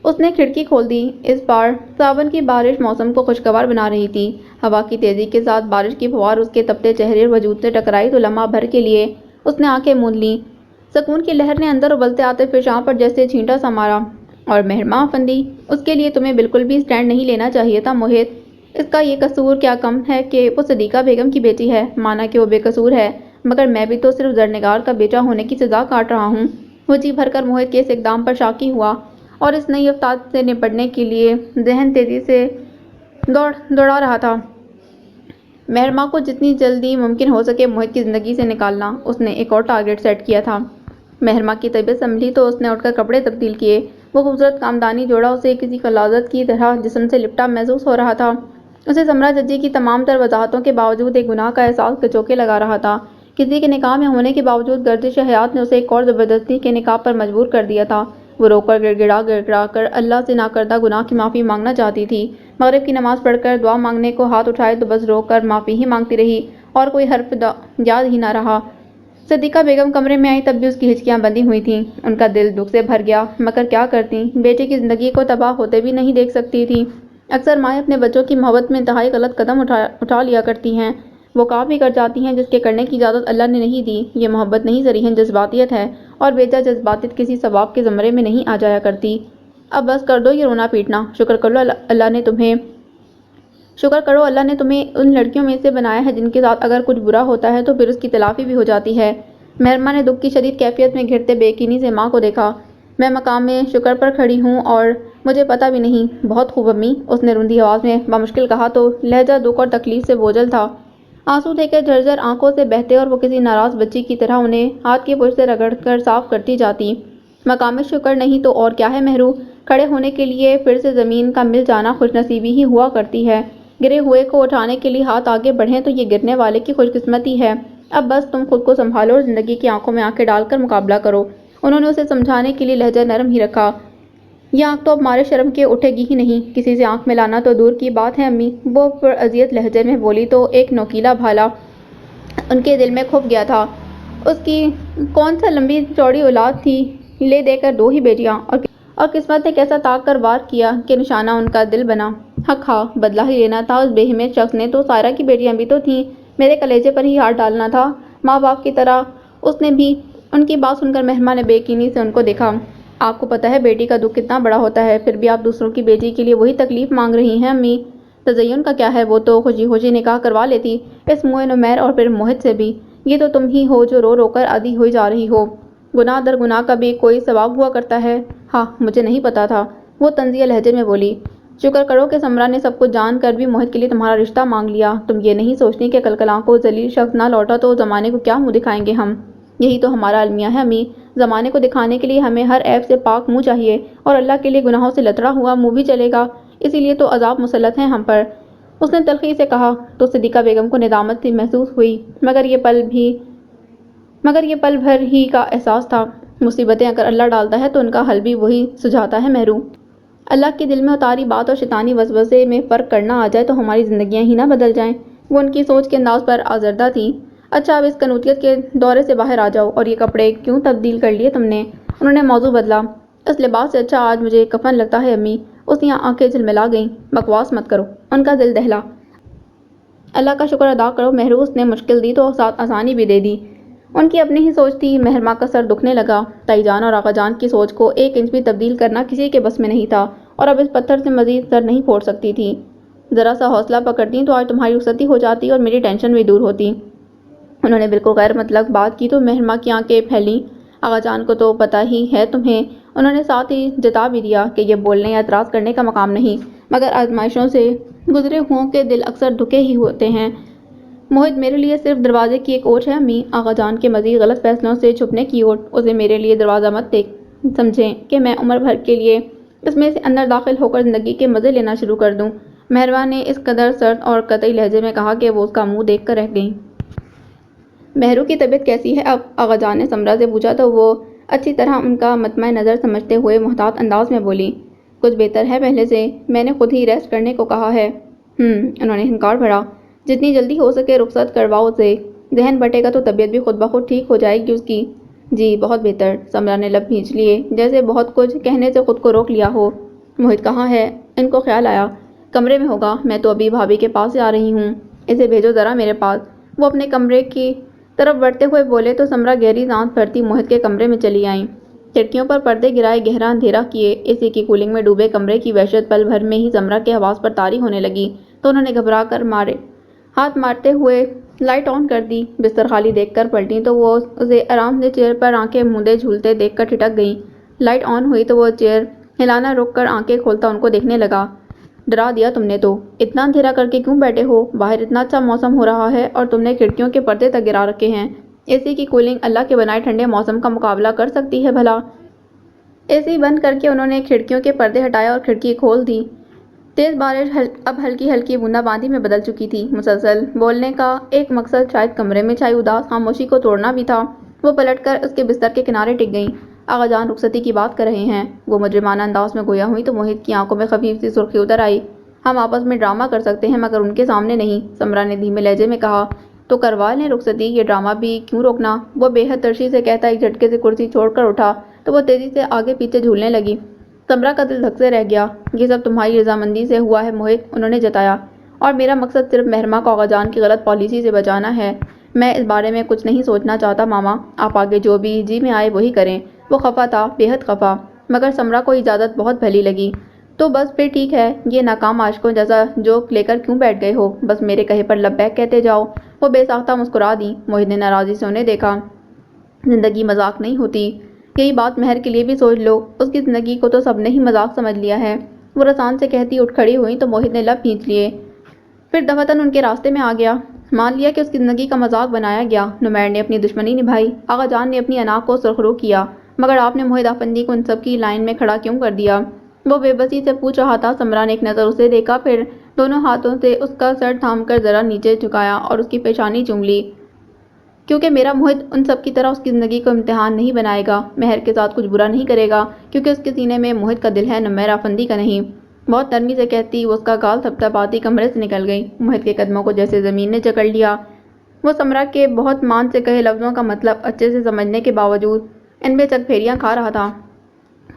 اس نے کھڑکی کھول دی۔ اس بار ساون کی بارش موسم کو خوشگوار بنا رہی تھی۔ ہوا کی تیزی کے ساتھ بارش کی فوار اس کے تپتے چہرے اور وجود سے ٹکرائی تو لمحہ بھر کے لیے اس نے آنکھیں موند لیں۔ سکون کی لہر نے اندر ابلتے آتے فشاں پر جیسے چھینٹا سا مارا۔ اور مہرماں افندی، اس کے لیے تمہیں بالکل بھی اسٹینڈ نہیں لینا چاہیے تھا موہت۔ اس کا یہ قصور کیا کم ہے کہ وہ صدیقہ بیگم کی بیٹی ہے، مانا کہ وہ بے قصور ہے، مگر میں بھی تو صرف زرنگار کا بیٹا ہونے کی سزا کاٹ رہا ہوں۔ وہ جی بھر کر موہت کے اس اقدام پر شاکی ہوا اور اس نئی افتاد سے نپٹنے کے لیے ذہن تیزی سے دوڑا رہا تھا۔ مہرماں کو جتنی جلدی ممکن ہو سکے موہت کی زندگی سے نکالنا، اس نے ایک اور ٹارگٹ سیٹ کیا تھا۔ مہرماں کی طبیعت سنبھلی تو اس نے اٹھ کر کپڑے تبدیل کیے۔ وہ خوبصورت خاندانی جوڑا اسے کسی غلاظت کی طرح جسم سے لپٹا محسوس ہو رہا تھا۔ اسے سمرا ججی کی تمام تر وضاحتوں کے باوجود ایک گناہ کا احساس کچوکے لگا رہا تھا۔ کسی کے نکاح میں ہونے کے باوجود گردش حیات نے اسے ایک اور زبردستی کے نکاح پر مجبور کر دیا تھا۔ وہ رو کر گڑ گڑا کر اللہ سے ناکردہ گناہ کی معافی مانگنا چاہتی تھی۔ مغرب کی نماز پڑھ کر دعا مانگنے کو ہاتھ اٹھائے تو بس رو کر معافی ہی مانگتی رہی اور کوئی حرف یاد ہی نہ رہا۔ صدیقہ بیگم کمرے میں آئی تب بھی اس کی ہچکیاں بندھی ہوئی تھیں۔ ان کا دل دکھ سے بھر گیا، مگر کیا کرتی، بیٹے کی زندگی کو تباہ ہوتے بھی نہیں دیکھ سکتی تھی۔ اکثر مائیں اپنے بچوں کی محبت میں انتہائی غلط قدم اٹھا لیا کرتی ہیں۔ وہ کام بھی کر جاتی ہیں جس کے کرنے کی اجازت اللہ نے نہیں دی۔ یہ محبت نہیں ذریعہ جذباتیت ہے، اور بیجا جذباتیت کسی ثواب کے زمرے میں نہیں آ جایا کرتی۔ اب بس کر دو یہ رونا پیٹنا۔ شکر کرو اللہ نے تمہیں ان لڑکیوں میں سے بنایا ہے جن کے ساتھ اگر کچھ برا ہوتا ہے تو پھر اس کی تلافی بھی ہو جاتی ہے۔ مہرماں نے دکھ کی شدید کیفیت میں گھرتے بے یقینی سے ماں کو دیکھا۔ میں مقام شکر پر کھڑی ہوں اور مجھے پتہ بھی نہیں۔ بہت خوب امی، اس نے روندھی آواز میں بامشکل کہا تو لہجہ دکھ اور تکلیف سے بوجھل تھا۔ آنسو دے کر جھرجھر آنکھوں سے بہتے اور وہ کسی ناراض بچی کی طرح انہیں ہاتھ کی پشت سے رگڑ کر صاف کرتی جاتی۔ مقام شکر نہیں تو اور کیا ہے مہرو، کھڑے ہونے کے لیے پھر سے زمین کا مل جانا خوش نصیبی ہی ہوا کرتی ہے۔ گرے ہوئے کو اٹھانے کے لیے ہاتھ آگے بڑھیں تو یہ گرنے والے کی خوش قسمتی ہے۔ اب بس تم خود کو سنبھالو اور زندگی کی آنکھوں میں آنکھیں ڈال کر مقابلہ کرو۔ انہوں نے اسے سمجھانے کے لیے لہجہ نرم ہی رکھا۔ یہ آنکھ تو اب مارے شرم کے اٹھے گی ہی نہیں، کسی سے آنکھ ملانا تو دور کی بات ہے امی، وہ پراذیت لہجے میں بولی تو ایک نوکیلا بھالا ان کے دل میں کھپ گیا تھا۔ اس کی کون سا لمبی چوڑی اولاد تھی، لے دے کر 2 ہی بیٹیاں، اور قسمت نے کیسا طاق کر وار کیا کہ نشانہ ان کا دل بنا۔ حق ہا، بدلہ ہی لینا تھا اس بے ہمت شخص نے تو سائرہ کی بیٹیاں بھی تو تھیں، میرے کلیجے پر ہی ہاتھ ڈالنا تھا ماں باپ کی طرح اس نے بھی۔ ان کی بات سن کر مہرماں نے بے یقینی سے ان کو دیکھا۔ آپ کو پتہ ہے بیٹی کا دکھ کتنا بڑا ہوتا ہے، پھر بھی آپ دوسروں کی بیٹی کے لیے وہی تکلیف مانگ رہی ہیں امی۔ تزین کا کیا ہے، وہ تو خوشی خوشی نکاح کروا لیتی اس موئے نمیر اور پھر موہت سے بھی۔ یہ تو تم ہی ہو جو رو رو کر آدھی ہوئی جا رہی ہو۔ گناہ در گناہ کا بھی کوئی ثواب ہوا کرتا ہے۔ ہاں، مجھے نہیں پتا تھا، وہ طنزیہ لہجے میں بولی۔ شکر کرو کہ سمرا نے سب کچھ جان کر بھی موہت کے لیے تمہارا رشتہ مانگ لیا۔ تم یہ نہیں سوچتی کہ کل کو ذلیل شخص نہ لوٹا تو زمانے کو کیا منہ دکھائیں گے ہم؟ یہی تو ہمارا المیہ ہے امی، زمانے کو دکھانے کے لیے ہمیں ہر عیب سے پاک منہ چاہیے، اور اللہ کے لیے گناہوں سے لتڑا ہوا منہ بھی چلے گا، اسی لیے تو عذاب مسلط ہیں ہم پر۔ اس نے تلخی سے کہا تو صدیقہ بیگم کو ندامت سی محسوس ہوئی، مگر یہ پل بھر ہی کا احساس تھا۔ مصیبتیں اگر اللہ ڈالتا ہے تو ان کا حل بھی وہی سجھاتا ہے مہرو۔ اللہ کے دل میں اتاری بات اور شیطانی وسوسے میں فرق کرنا آ جائے تو ہماری زندگیاں ہی نہ بدل جائیں۔ وہ ان کی سوچ کے انداز پر آزردہ تھی۔ اچھا اب اس کنوتیت کے دورے سے باہر آ جاؤ، اور یہ کپڑے کیوں تبدیل کر لیے تم نے؟ انہوں نے موضوع بدلا۔ اس لباس سے اچھا آج مجھے کفن لگتا ہے امی۔ اس کی آنکھیں جھلملا گئیں۔ بکواس مت کرو، ان کا دل دہلا۔ اللہ کا شکر ادا کرو مہرو، اس نے مشکل دی تو ساتھ آسانی بھی دے دی۔ ان کی اپنی ہی سوچ تھی۔ مہرماں کا سر دکھنے لگا۔ تائی جان اور آقا جان کی سوچ کو 1 انچ بھی تبدیل کرنا کسی کے بس میں نہیں تھا، اور اب اس پتھر سے مزید سر نہیں پھوڑ سکتی تھی۔ ذرا سا حوصلہ پکڑتی تو آج تمہاری رخصتی ہو جاتی اور میری ٹینشن بھی دور ہوتی۔ انہوں نے بالکل غیر مطلب بات کی تو مہرماں کی آنکھیں پھیلیں۔ آقا جان کو تو پتہ ہی ہے تمہیں۔ انہوں نے ساتھ ہی جتا بھی دیا کہ یہ بولنے یا اعتراض کرنے کا مقام نہیں، مگر آزمائشوں سے گزرے ہوں کے دل اکثر دھکے ہی ہوتے ہیں۔ موہت میرے لیے صرف دروازے کی ایک اوٹ ہے امی، آقا جان کے مزید غلط فیصلوں سے چھپنے کی اوٹ۔ اسے میرے لیے دروازہ مت سمجھیں کہ میں عمر بھر کے لیے اس میں سے اندر داخل ہو کر زندگی کے مزے لینا شروع کر دوں۔ مہربان نے اس قدر سرد اور قطعی لہجے میں کہا کہ وہ اس کا منہ دیکھ کر رہ گئیں۔ مہرو کی طبیعت کیسی ہے اب؟ آقا جان نے سمرا سے پوچھا تو وہ اچھی طرح ان کا مطمع نظر سمجھتے ہوئے محتاط انداز میں بولی، کچھ بہتر ہے پہلے سے، میں نے خود ہی ریسٹ کرنے کو کہا ہے۔ انہوں نے ہنکار بھرا، جتنی جلدی ہو سکے رخصت کرواؤ اسے، ذہن بٹے گا تو طبیعت بھی خود بخود ٹھیک ہو جائے گی اس کی۔ جی بہت بہتر، سمرا نے لب کھینچ لیے جیسے بہت کچھ کہنے سے خود کو روک لیا ہو۔ موہت کہاں ہے؟ ان کو خیال آیا، کمرے میں ہوگا، میں تو ابھی بھابھی کے پاس سے آ رہی ہوں، اسے بھیجو ذرا میرے پاس۔ وہ اپنے کمرے کی طرف بڑھتے ہوئے بولے تو سمرا گہری سانس بھرتی موہت کے کمرے میں چلی آئیں۔ کھڑکیوں پر پردے گرائے گہرا اندھیرا کیے اے سی کی کولنگ میں ڈوبے کمرے کی وحشت پل بھر میں ہی سمرا کے حواس پر طاری ہونے لگی تو انہوں نے گھبرا کر ہاتھ مارتے ہوئے لائٹ آن کر دی۔ بستر خالی دیکھ کر پلٹی تو وہ اسے آرام سے چیئر پر آنکھیں موندے جھولتے دیکھ کر ٹھٹک گئیں۔ لائٹ آن ہوئی تو وہ چیئر ہلانا رک کر آنکھیں کھولتا ان کو دیکھنے لگا۔ ڈرا دیا تم نے تو، اتنا اندھیرا کر کے کیوں بیٹھے ہو؟ باہر اتنا اچھا موسم ہو رہا ہے اور تم نے کھڑکیوں کے پردے تک گرا رکھے ہیں۔ اے سی کی کولنگ اللہ کے بنائے ٹھنڈے موسم کا مقابلہ کر سکتی ہے بھلا؟ اے سی بند کر کے انہوں نے کھڑکیوں کے پردے ہٹائے اور کھڑکی کھول دی۔ تیز بارش اب ہلکی ہلکی بوندا باندی میں بدل چکی تھی۔ مسلسل بولنے کا ایک مقصد شاید کمرے میں چھائی اداس خاموشی کو توڑنا بھی تھا۔ وہ پلٹ کر اس کے بستر کے کنارے ٹک گئیں۔ آغا جان رخصتی کی بات کر رہے ہیں؟ وہ مجرمانہ انداز میں گویا ہوئی تو موہت کی آنکھوں میں خفیف سی سرخی اتر آئی۔ ہم آپس میں ڈرامہ کر سکتے ہیں مگر ان کے سامنے نہیں، سمرا نے دھیمے لہجے میں کہا۔ تو کروا لیں رخصتی، یہ ڈرامہ بھی کیوں روکنا؟ وہ بے حد ترشی سے کہتا ایک جھٹکے سے کرسی چھوڑ کر اٹھا تو وہ تیزی سے آگے پیچھے جھولنے لگی۔ سمرا کا دل دھک سے رہ گیا۔ یہ سب تمہاری رضامندی سے ہوا ہے موہت، انہوں نے جتایا، اور میرا مقصد صرف مہرماں کو آغا جان کی غلط پالیسی سے بچانا ہے۔ میں اس بارے میں کچھ نہیں سوچنا چاہتا ماما، آپ آگے جو بھی جی میں آئے وہی کریں۔ وہ خفا تھا، بے حد خفا، مگر سمرا کو اجازت بہت بھلی لگی۔ تو بس پھر ٹھیک ہے، یہ ناکام عاشقوں جیسا جوک لے کر کیوں بیٹھ گئے ہو؟ بس میرے کہے پر لبیک کہتے جاؤ۔ وہ بے ساختہ مسکرا دیں۔ موہت نے ناراضی سے انہیں دیکھا۔ زندگی مذاق نہیں ہوتی، یہی بات مہر کے لیے بھی سوچ لو، اس کی زندگی کو تو سب نے ہی مذاق سمجھ لیا ہے۔ وہ رسان سے کہتی اٹھ کھڑی ہوئی تو موہت نے لب کھینچ لیے، پھر دفعتاً ان کے راستے میں آ گیا۔ مان لیا کہ اس کی زندگی کا مذاق بنایا گیا۔ نمیر نے اپنی دشمنی نبھائی، آغا جان نے اپنی انا کو سرخرو کیا، مگر آپ نے موہت افندی کو ان سب کی لائن میں کھڑا کیوں کر دیا؟ وہ بے بسی سے پوچھ رہا تھا۔ سمرا نے ایک نظر اسے دیکھا، پھر دونوں ہاتھوں سے اس کا سر تھام کر ذرا نیچے جھکایا اور اس کی پیشانی چوم لی۔ کیونکہ میرا موہت ان سب کی طرح اس کی زندگی کو امتحان نہیں بنائے گا، مہر کے ساتھ کچھ برا نہیں کرے گا، کیونکہ اس کے سینے میں موہت کا دل ہے، نمیر افندی کا نہیں۔ بہت نرمی سے کہتی وہ اس کا گال تھپتھپاتی کمرے سے نکل گئی۔ موہت کے قدموں کو جیسے زمین نے جکڑ لیا۔ وہ سمرا کے بہت مان سے کہے لفظوں کا مطلب اچھے سے سمجھنے کے باوجود ان میں چک پھیریاں کھا رہا تھا۔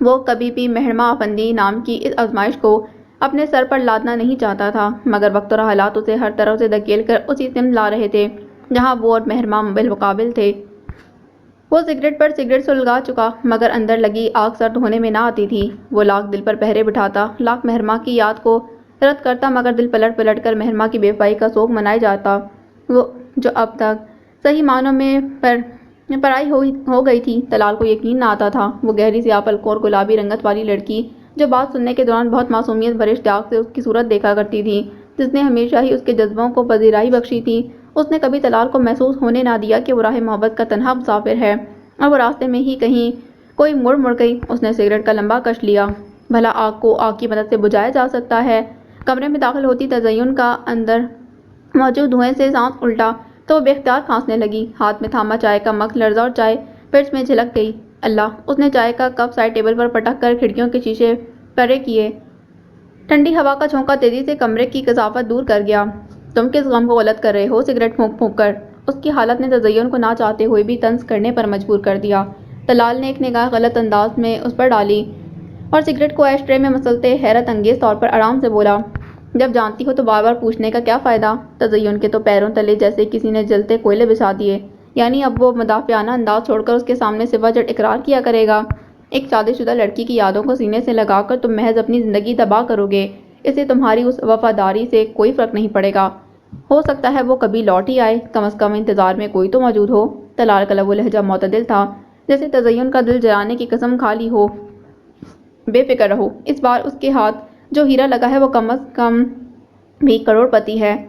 وہ کبھی بھی مہرماں افندی نام کی اس آزمائش کو اپنے سر پر لادنا نہیں چاہتا تھا، مگر وقت اور حالات اسے ہر طرف سے دھکیل کر اسی سمت لا رہے تھے جہاں وہ اور مہرماں بالمقابل تھے۔ وہ سگریٹ پر سگریٹ سلگا چکا، مگر اندر لگی آگ سرد ہونے میں نہ آتی تھی۔ وہ لاکھ دل پر پہرے بٹھاتا، لاکھ مہرماں کی یاد کو رد کرتا، مگر دل پلٹ پلٹ کر مہرماں کی بے وفائی کا سوگ منائے جاتا، وہ جو اب تک صحیح معنوں میں پرائی ہو گئی تھی۔ طلال کو یقین نہ آتا تھا۔ وہ گہری سیاہ پلکوں اور گلابی رنگت والی لڑکی جو بات سننے کے دوران بہت معصومیت بھرے اشتیاق سے اس کی صورت دیکھا کرتی تھی، جس نے ہمیشہ ہی اس کے جذبوں کو پذیرائی بخشی تھی، اس نے کبھی طلال کو محسوس ہونے نہ دیا کہ وہ راہ محبت کا تنہا مسافر ہے اور وہ راستے میں ہی کہیں کوئی مڑ گئی۔ اس نے سگریٹ کا لمبا کش لیا۔ بھلا آگ کو آگ کی مدد سے بجھایا جا سکتا ہے؟ کمرے میں داخل ہوتی تزین کا اندر موجود دھوئیں سے سانس الٹا تو وہ بے اختیار کھانسنے لگی۔ ہاتھ میں تھاما چائے کا مگ لرزا اور چائے فرش میں جھلک گئی۔ اللہ! اس نے چائے کا کپ سائڈ ٹیبل پر پٹک کر کھڑکیوں کے شیشے کرے کیے۔ ٹھنڈی ہوا کا جھونکا تیزی سے کمرے کی کثافت دور کر گیا۔ تم کس غم کو غلط کر رہے ہو سگریٹ پھونک پھونک کر؟ اس کی حالت نے تزین کو نہ چاہتے ہوئے بھی طنز کرنے پر مجبور کر دیا۔ طلال نے ایک نگاہ غلط انداز میں اس پر ڈالی اور سگریٹ کو ایش ٹرے میں مسلتے حیرت انگیز طور پر آرام سے بولا، جب جانتی ہو تو بار بار پوچھنے کا کیا فائدہ؟ تزین کے تو پیروں تلے جیسے کسی نے جلتے کوئلے بچھا دیے۔ یعنی اب وہ مدافعانہ انداز چھوڑ کر اس کے سامنے صفا جٹ اقرار کیا کرے گا؟ ایک شادی شدہ لڑکی کی یادوں کو سینے سے لگا کر تم محض اپنی زندگی تباہ کرو گے، اسے تمہاری اس وفاداری سے کوئی فرق نہیں پڑے گا۔ ہو سکتا ہے وہ کبھی لوٹ ہی آئے، کم از کم انتظار میں کوئی تو موجود ہو۔ طلال کا لب و لہجہ معتدل تھا، جیسے تزین کا دل جلانے کی قسم کھا لی ہو۔ بے فکر رہو، اس بار اس کے ہاتھ جو ہیرا لگا ہے وہ کم از کم بھی کروڑ پتی ہے،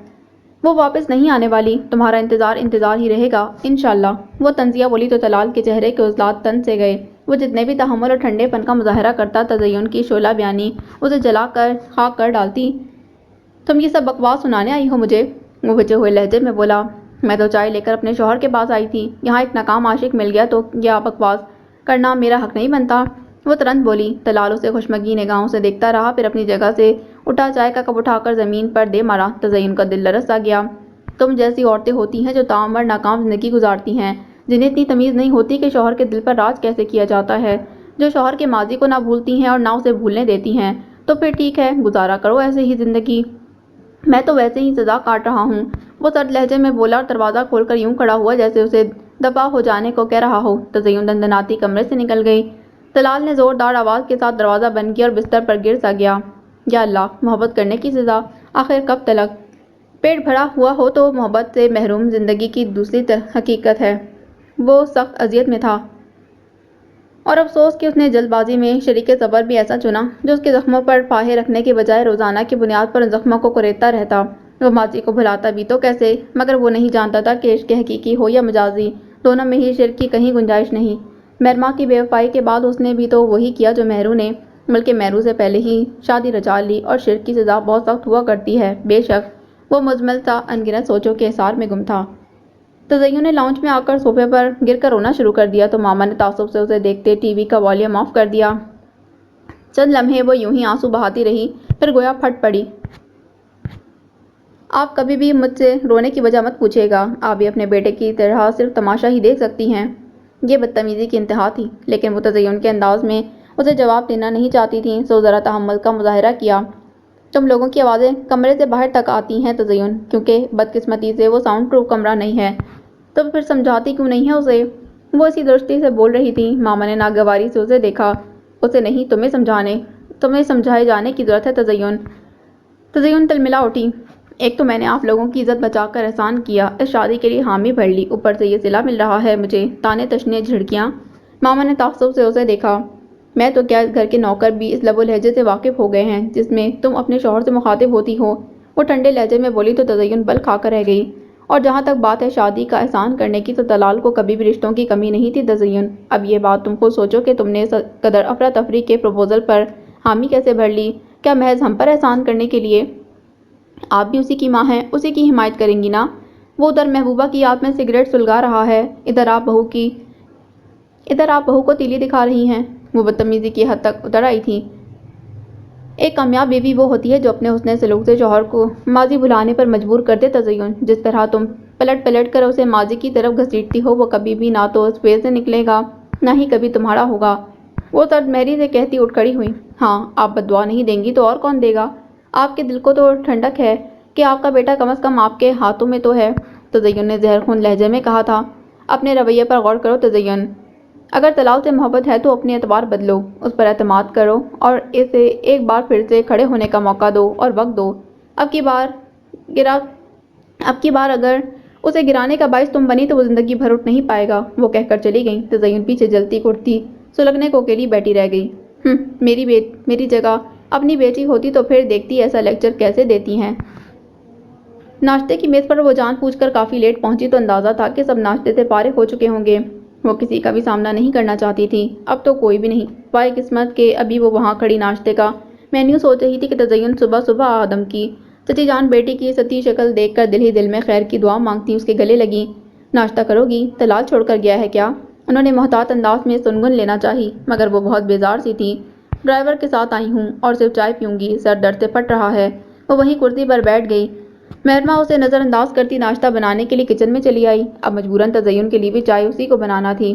وہ واپس نہیں آنے والی، تمہارا انتظار ہی رہے گا انشاءاللہ۔ وہ طنزیہ بولی تو طلال کے چہرے کے عضلات تن سے گئے۔ وہ جتنے بھی تحمل اور ٹھنڈے پن کا مظاہرہ کرتا، تزین کی شعلہ بیانی اسے جلا کر خاک کر ڈالتی۔ تم یہ سب بکواس سنانے آئی ہو مجھے؟ وہ بچے ہوئے لہجے میں بولا۔ میں تو چائے لے کر اپنے شوہر کے پاس آئی تھی، یہاں ایک ناکام عاشق مل گیا تو کیا بکواس کرنا میرا حق نہیں بنتا؟ وہ ترنت بولی۔ طلال اسے خوشمگی نگاہوں سے دیکھتا رہا، پھر اپنی جگہ سے اٹھا چائے کا کپ اٹھا کر زمین پر دے مارا۔ تزین کا دل لرز سا گیا۔ تم جیسی عورتیں ہوتی ہیں جو تعمر ناکام زندگی گزارتی ہیں، جنہیں اتنی تمیز نہیں ہوتی کہ شوہر کے دل پر راج کیسے کیا جاتا ہے، جو شوہر کے ماضی کو نہ بھولتی ہیں اور نہ اسے بھولنے دیتی ہیں، تو پھر ٹھیک ہے، گزارا کرو ایسے ہی زندگی، میں تو ویسے ہی سزا کاٹ رہا ہوں۔ وہ سرد لہجے میں بولا اور دروازہ کھول کر یوں کھڑا ہوا جیسے اسے دفع ہو جانے کو کہہ رہا ہو۔ تزین دندناتی کمرے سے نکل گئی۔ طلال نے زوردار آواز کے ساتھ دروازہ بند کیا اور بستر پر گر سا گیا۔ یا اللہ، محبت کرنے کی سزا آخر کب تلک؟ پیٹ بھرا ہوا ہو تو محبت سے محروم زندگی کی دوسری حقیقت ہے۔ وہ سخت اذیت میں تھا اور افسوس کہ اس نے جلد بازی میں شریک سفر بھی ایسا چنا جو اس کے زخموں پر پاہے رکھنے کے بجائے روزانہ کی بنیاد پر ان زخموں کو کریدتا رہتا۔ وہ ماضی کو بھلاتا بھی تو کیسے؟ مگر وہ نہیں جانتا تھا کہ عشق حقیقی ہو یا مجازی، دونوں میں ہی شرک کی کہیں گنجائش نہیں۔ مہرماں کی بے وفائی کے بعد اس نے بھی تو وہی کیا جو مہرو نے، بلکہ مہرو سے پہلے ہی شادی رچا لی، اور شرک کی سزا بہت سخت ہوا کرتی ہے۔ بے شک وہ مزمل سا انگنت سوچوں کے حصار میں گم تھا۔ تزین نے لاؤنج میں آ کر صوفے پر گر کر رونا شروع کر دیا تو ماما نے تعصب سے اسے دیکھتے ٹی وی کا والیوم آف کر دیا۔ چند لمحے وہ یوں ہی آنسو بہاتی رہی، پھر گویا پھٹ پڑی۔ آپ کبھی بھی مجھ سے رونے کی وجہ مت پوچھیے گا، آپ بھی اپنے بیٹے کی طرح صرف تماشا ہی دیکھ سکتی ہیں۔ یہ بدتمیزی کی انتہا تھی، لیکن وہ تزین کے انداز میں اسے جواب دینا نہیں چاہتی تھیں، سو ذرا تحمل کا مظاہرہ کیا۔ تم لوگوں کی آوازیں کمرے سے باہر تک آتی ہیں تزین، کیونکہ بدقسمتی سے وہ ساؤنڈ پروف کمرہ نہیں ہے۔ تو پھر سمجھاتی کیوں نہیں ہے اسے؟ وہ اسی درستی سے بول رہی تھی۔ ماما نے ناگواری سے اسے دیکھا۔ اسے نہیں، تمہیں سمجھائے جانے کی ضرورت ہے تزین۔ تزین تلملا اٹھی۔ ایک تو میں نے آپ لوگوں کی عزت بچا کر احسان کیا، اس شادی کے لیے حامی بھر لی، اوپر سے یہ صلہ مل رہا ہے مجھے، تانے تشنے جھڑکیاں۔ ماما نے تعصب سے اسے دیکھا۔ میں تو کیا، اس گھر کے نوکر بھی اس لب و لہجے سے واقف ہو گئے ہیں جس میں تم اپنے شوہر سے مخاطب ہوتی ہو۔ وہ ٹھنڈے لہجے میں بولی تو تزین بل کھا کر رہ گئی۔ اور جہاں تک بات ہے شادی کا احسان کرنے کی، تو طلال کو کبھی بھی رشتوں کی کمی نہیں تھی تزین۔ اب یہ بات تم خود سوچو کہ تم نے اس قدر افراتفری کے پروپوزل پر حامی کیسے بھر لی؟ کیا محض ہم پر احسان کرنے کے لیے؟ آپ بھی اسی کی ماں ہیں، اسی کی حمایت کریں گی نا؟ وہ ادھر محبوبہ کی یاد میں سگریٹ سلگا رہا ہے، ادھر آپ بہو کو تیلی دکھا رہی ہیں۔ وہ بدتمیزی کی حد تک اتر آئی تھی۔ ایک کامیاب بیوی وہ ہوتی ہے جو اپنے حسن سلوک سے شوہر کو ماضی بھلانے پر مجبور کر دے تزین۔ جس طرح تم پلٹ پلٹ کر اسے ماضی کی طرف گھسیٹتی ہو، وہ کبھی بھی نہ تو اس فیل سے نکلے گا، نہ ہی کبھی تمہارا ہوگا۔ وہ سرد مہری سے کہتی اٹھ کھڑی ہوئی۔ ہاں، آپ بد دعا نہیں دیں گی تو اور کون دے گا؟ آپ کے دل کو تو ٹھنڈک ہے کہ آپ کا بیٹا کم از کم آپ کے ہاتھوں میں تو ہے، تزین نے زہر خون لہجے میں کہا تھا۔ اپنے رویے پر غور کرو تزین، اگر طلال سے محبت ہے تو اپنے اعتبار بدلو، اس پر اعتماد کرو اور اسے ایک بار پھر سے کھڑے ہونے کا موقع دو اور وقت دو۔ اب کی بار اگر اسے گرانے کا باعث تم بنی تو وہ زندگی بھر اٹھ نہیں پائے گا۔ وہ کہہ کر چلی گئی۔ تزین پیچھے جلتی کٹتی سلگنے کو اکیلی بیٹھی رہ گئی۔ میری جگہ اپنی بیٹی ہوتی تو پھر دیکھتی ایسا لیکچر کیسے دیتی ہیں۔ ناشتے کی میز پر وہ جان بوجھ کر کافی لیٹ پہنچی تو اندازہ تھا کہ سب ناشتے سے فارغ ہو چکے ہوں گے۔ وہ کسی کا بھی سامنا نہیں کرنا چاہتی تھی، اب تو کوئی بھی نہیں، پائے قسمت کہ ابھی وہ وہاں کھڑی ناشتے کا مینیو سوچ رہی تھی کہ تزین صبح صبح آدم کی چچی جان بیٹی کی ستی شکل دیکھ کر دل ہی دل میں خیر کی دعا مانگتی اس کے گلے لگی۔ ناشتہ کرو گی؟ طلال چھوڑ کر گیا ہے کیا؟ انہوں نے محتاط انداز میں سنگن لینا چاہی، مگر وہ بہت بیزار سی تھی۔ ڈرائیور کے ساتھ آئی ہوں اور صرف چائے پیوں گی، سر درد سے پھٹ رہا ہے۔ وہ وہیں کرسی پر بیٹھ گئی۔ مہرماں اسے نظر انداز کرتی ناشتہ بنانے کے لیے کچن میں چلی آئی۔ اب مجبوراً تزین کے لیے بھی چائے اسی کو بنانا تھی۔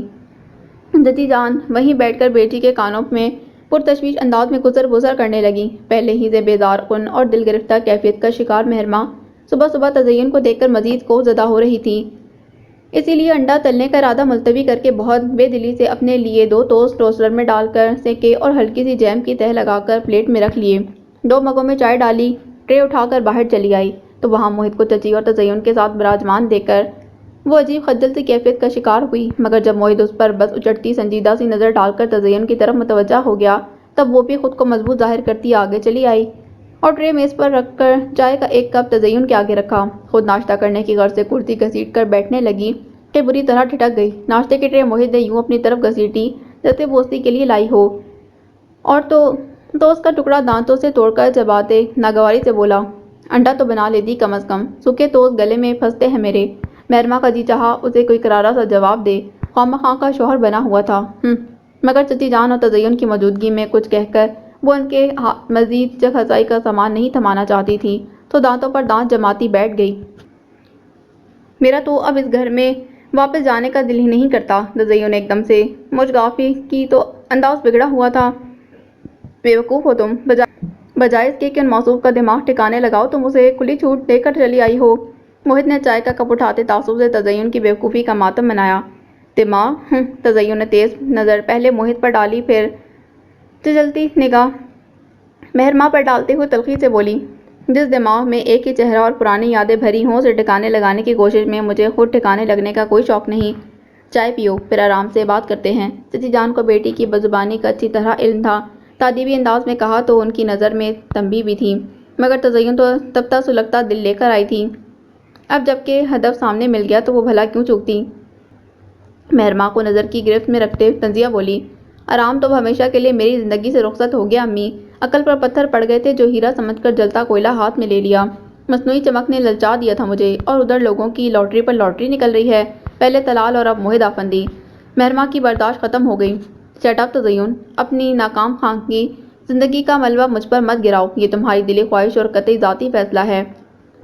چچی جان وہیں بیٹھ کر بیٹی کے کانوں میں پرتشویش انداز میں گزر گزر کرنے لگی۔ پہلے ہی سے بیزار کن اور دل گرفتہ کیفیت کا شکار مہرماں صبح صبح تزین کو دیکھ کر مزید کوہ زدہ ہو رہی تھی۔ اسی لیے انڈا تلنے کا ارادہ ملتوی کر کے بہت بے دلی سے اپنے لیے 2 ٹوسٹ ٹوسٹر میں ڈال کر سینکے اور ہلکی سی جیم کی تہ لگا کر پلیٹ میں رکھ لیے۔ 2 مگوں میں چائے ڈالی، ٹرے اٹھا کر باہر چلی آئی تو وہاں موہت کو چچی اور تزین کے ساتھ براجمان دیکھ کر وہ عجیب خجل سی کیفیت کا شکار ہوئی، مگر جب موہت اس پر بس اچٹتی سنجیدہ سی نظر ڈال کر تزین کی طرف متوجہ ہو گیا، تب وہ بھی خود کو مضبوط ظاہر کرتی آگے چلی آئی اور ٹرے میز پر رکھ کر چائے کا ایک کپ تزین کے آگے رکھا۔ خود ناشتہ کرنے کی غرض سے کرسی گھسیٹ کر بیٹھنے لگی کہ بری طرح ٹھٹک گئی۔ ناشتے کی ٹرے موہت نے یوں اپنی طرف گھسیٹی جیسے وہ اسی کے لیے لائی ہو، اور تو اس کا ٹکڑا دانتوں سے توڑ کر چباتے ناگواری سے بولا، انڈا تو بنا لیتی کم از کم، سوکھے ٹوسٹ گلے میں پھنستے ہیں میرے۔ مہرماں کا جی چاہا اسے کوئی کرارا سا جواب دے، خواہ کا شوہر بنا ہوا تھا، مگر چچی جان اور تزین کی موجودگی میں کچھ کہہ کر وہ ان کے مزید جگ ہنسائی کا سامان نہیں تھمانا چاہتی تھی، تو دانتوں پر دانت جماتی بیٹھ گئی۔ میرا تو اب اس گھر میں واپس جانے کا دل ہی نہیں کرتا۔ تزین نے ایک دم سے مجھ غافی کی تو انداز بگڑا ہوا تھا۔ بیوقوف ہو تم، بجائے اس کے کہ ان موصوف کا دماغ ٹھکانے لگاؤ تم اسے کھلی چھوٹ دے کر چلی آئی ہو۔ موہت نے چائے کا کپ اٹھاتے تعصب سے تزین کی بیوقوفی کا ماتم منایا۔ دماغ؟ تزین نے تیز نظر پہلے موہت پر ڈالی، پھر چلتی نگاہ مہرماں پر ڈالتے ہوئے تلخی سے بولی، جس دماغ میں ایک ہی چہرہ اور پرانی یادیں بھری ہوں اسے ٹھکانے لگانے کی کوشش میں مجھے خود ٹھکانے لگنے کا کوئی شوق نہیں۔ چائے پیو، پھر آرام سے بات کرتے ہیں۔ چچی جان کو بیٹی کی بزبانی کا اچھی طرح علم تھا۔ تادیبی انداز میں کہا تو ان کی نظر میں تنبیہ بھی تھی، مگر تزین تو تبتا سلگتا دل لے کر آئی تھی۔ اب جب کہ ہدف سامنے مل گیا تو وہ بھلا کیوں چوکتی؟ مہرماں کو نظر کی گرفت میں رکھتے تنزیہ بولی، آرام تو اب ہمیشہ کے لیے میری زندگی سے رخصت ہو گیا امی۔ عقل پر پتھر پڑ گئے تھے جو ہیرا سمجھ کر جلتا کوئلہ ہاتھ میں لے لیا۔ مصنوعی چمک نے للچا دیا تھا مجھے، اور ادھر لوگوں کی لاٹری پر لاٹری نکل رہی ہے، پہلے طلال اور اب موہد آفندی۔ مہرماں کی برداشت ختم ہو گئی۔ شٹ اپ تزین، اپنی ناکام خانگی زندگی کا ملبہ مجھ پر مت گراؤ۔ یہ تمہاری دلی خواہش اور قطعی ذاتی فیصلہ ہے،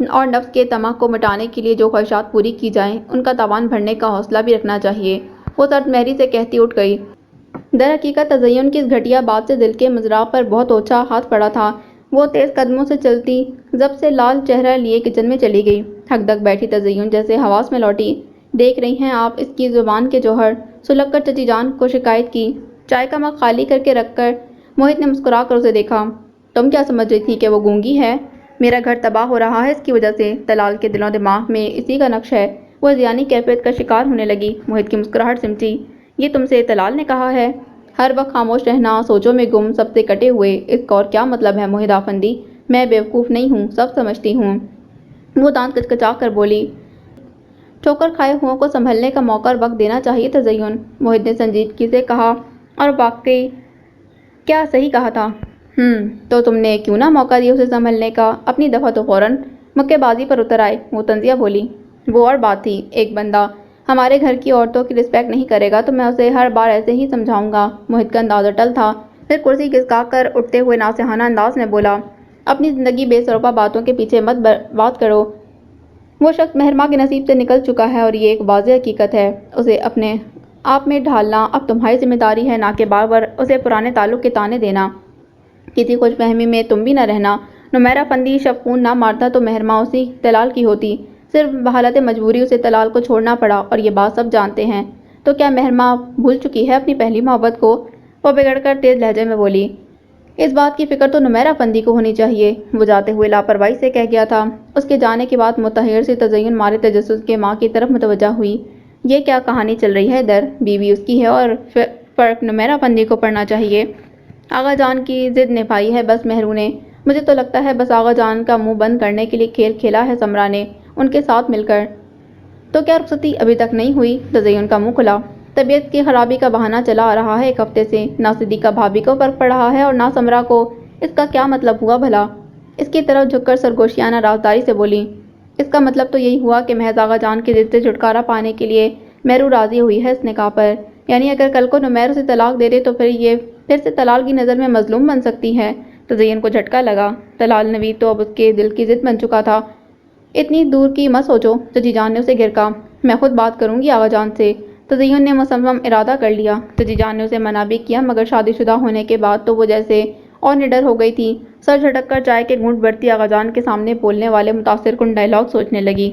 اور نفس کے طمع کو مٹانے کے لیے جو خواہشات پوری کی جائیں ان کا تاوان بھرنے کا حوصلہ بھی رکھنا چاہیے۔ وہ سرد مہری سے کہتی اٹھ گئی۔ در حقیقت تزین کی اس گھٹیا بات سے دل کے مضراب پر بہت اوچھا ہاتھ پڑا تھا۔ وہ تیز قدموں سے چلتی ضبط سے لال چہرہ لیے کچن میں چلی گئی۔ ہک دک بیٹھی تزین جیسے حواس میں لوٹی۔ دیکھ رہی ہیں آپ اس کی زبان کے جوہر؟ سلگ کر چچی جان کو شکایت کی۔ چائے کا مگ خالی کر کے رکھ کر موہت نے مسکرا کر اسے دیکھا۔ تم کیا سمجھ رہی تھی کہ وہ گونگی ہے؟ میرا گھر تباہ ہو رہا ہے اس کی وجہ سے، طلال کے دل و دماغ میں اسی کا نقش ہے۔ وہ ذہنی کیفیت کا شکار ہونے لگی۔ موہت کی مسکراہٹ سمٹی۔ یہ تم سے طلال نے کہا ہے؟ ہر وقت خاموش رہنا، سوچوں میں گم، سب سے کٹے ہوئے، اس کا اور کیا مطلب ہے موہد آفندی؟ میں بیوقوف نہیں ہوں، سب سمجھتی ہوں۔ وہ دانت کچکچا کر بولی، ٹھوکر کھائے ہوں کو سنبھلنے کا موقع اور وقت دینا چاہیے تزین۔ موہد نے سنجیدگی سے کہا، اور واقعی کیا صحیح کہا تھا؟ تو تم نے کیوں نہ موقع دیا اسے سنبھلنے کا؟ اپنی دفعہ تو فوراً مکے بازی پر اتر آئے۔ وہ تنزیہ بولی، وہ اور بات تھی، ایک بندہ ہمارے گھر کی عورتوں کی رسپیکٹ نہیں کرے گا تو میں اسے ہر بار ایسے ہی سمجھاؤں گا۔ موہد کا انداز اٹل تھا، پھر کرسی گھسکا کر اٹھتے ہوئے ناصحانہ انداز میں بولا، اپنی زندگی بے سروپا باتوں کے پیچھے مت برباد کرو۔ وہ شخص مہرماں کے نصیب سے نکل چکا ہے اور یہ ایک واضح حقیقت ہے۔ اسے اپنے آپ میں ڈھالنا اب تمہاری ذمہ داری ہے، نہ کہ بار بار اسے پرانے تعلق کے تانے دینا۔ کسی خوش فہمی میں تم بھی نہ رہنا۔ نمیرہ فندی شب خون نہ مارتا تو مہرماں اسی طلال کی ہوتی، صرف بحالت مجبوری اسے طلال کو چھوڑنا پڑا، اور یہ بات سب جانتے ہیں۔ تو کیا مہرماں بھول چکی ہے اپنی پہلی محبت کو؟ وہ بگڑ کر تیز لہجے میں بولی، اس بات کی فکر تو نمیرہ فندی کو ہونی چاہیے، وہ جاتے ہوئے لاپرواہی سے کہہ گیا تھا۔ اس کے جانے کے بعد متحیر سی تزین مارے تجسس کے ماں کی طرف متوجہ ہوئی۔ یہ کیا کہانی چل رہی ہے ادھر؟ بیوی اس کی ہے اور فرق نمیرہ فندی کو پڑنا چاہیے۔ آغا جان کی ضد نبھائی ہے بس مہرو نے۔ مجھے تو لگتا ہے بس آغا جان کا منہ بند کرنے کے لیے کھیل کھیلا ہے سمرا نے ان کے ساتھ مل کر۔ تو کیا رخصتی ابھی تک نہیں ہوئی؟ تزین کا منہ کھلا۔ طبیعت کی خرابی کا بہانہ چلا آ رہا ہے ایک ہفتے سے، نہ صدیقہ بھابھی کو فرق پڑ رہا ہے اور نہ سمرا کو۔ اس کا کیا مطلب ہوا بھلا؟ اس کی طرف جھک کر سرگوشیانہ رازداری سے بولی، اس کا مطلب تو یہی ہوا کہ محض آغا جان کی ضد سے چھٹکارا پانے کے لیے مہرو راضی ہوئی ہے اس نکاح پر۔ یعنی اگر کل کو نمیر اسے طلاق دے دے تو پھر سے طلال کی نظر میں مظلوم بن سکتی ہے۔ تزین کو جھٹکا لگا، طلال نوید تو اب اس کے دل کی ضد بن چکا تھا۔ اتنی دور کی مت سوچو، چچی جان نے اسے گھرکا، میں خود بات کروں گی آغا جان سے۔ تزین نے مصمم ارادہ کر لیا۔ چچی جان نے اسے منع بھی کیا، مگر شادی شدہ ہونے کے بعد تو وہ جیسے اور نڈر ہو گئی تھی۔ سر جھٹک کر چائے کے گھونٹ بھرتی آغا جان کے سامنے بولنے والے متاثر کن ڈائیلاگ سوچنے لگی۔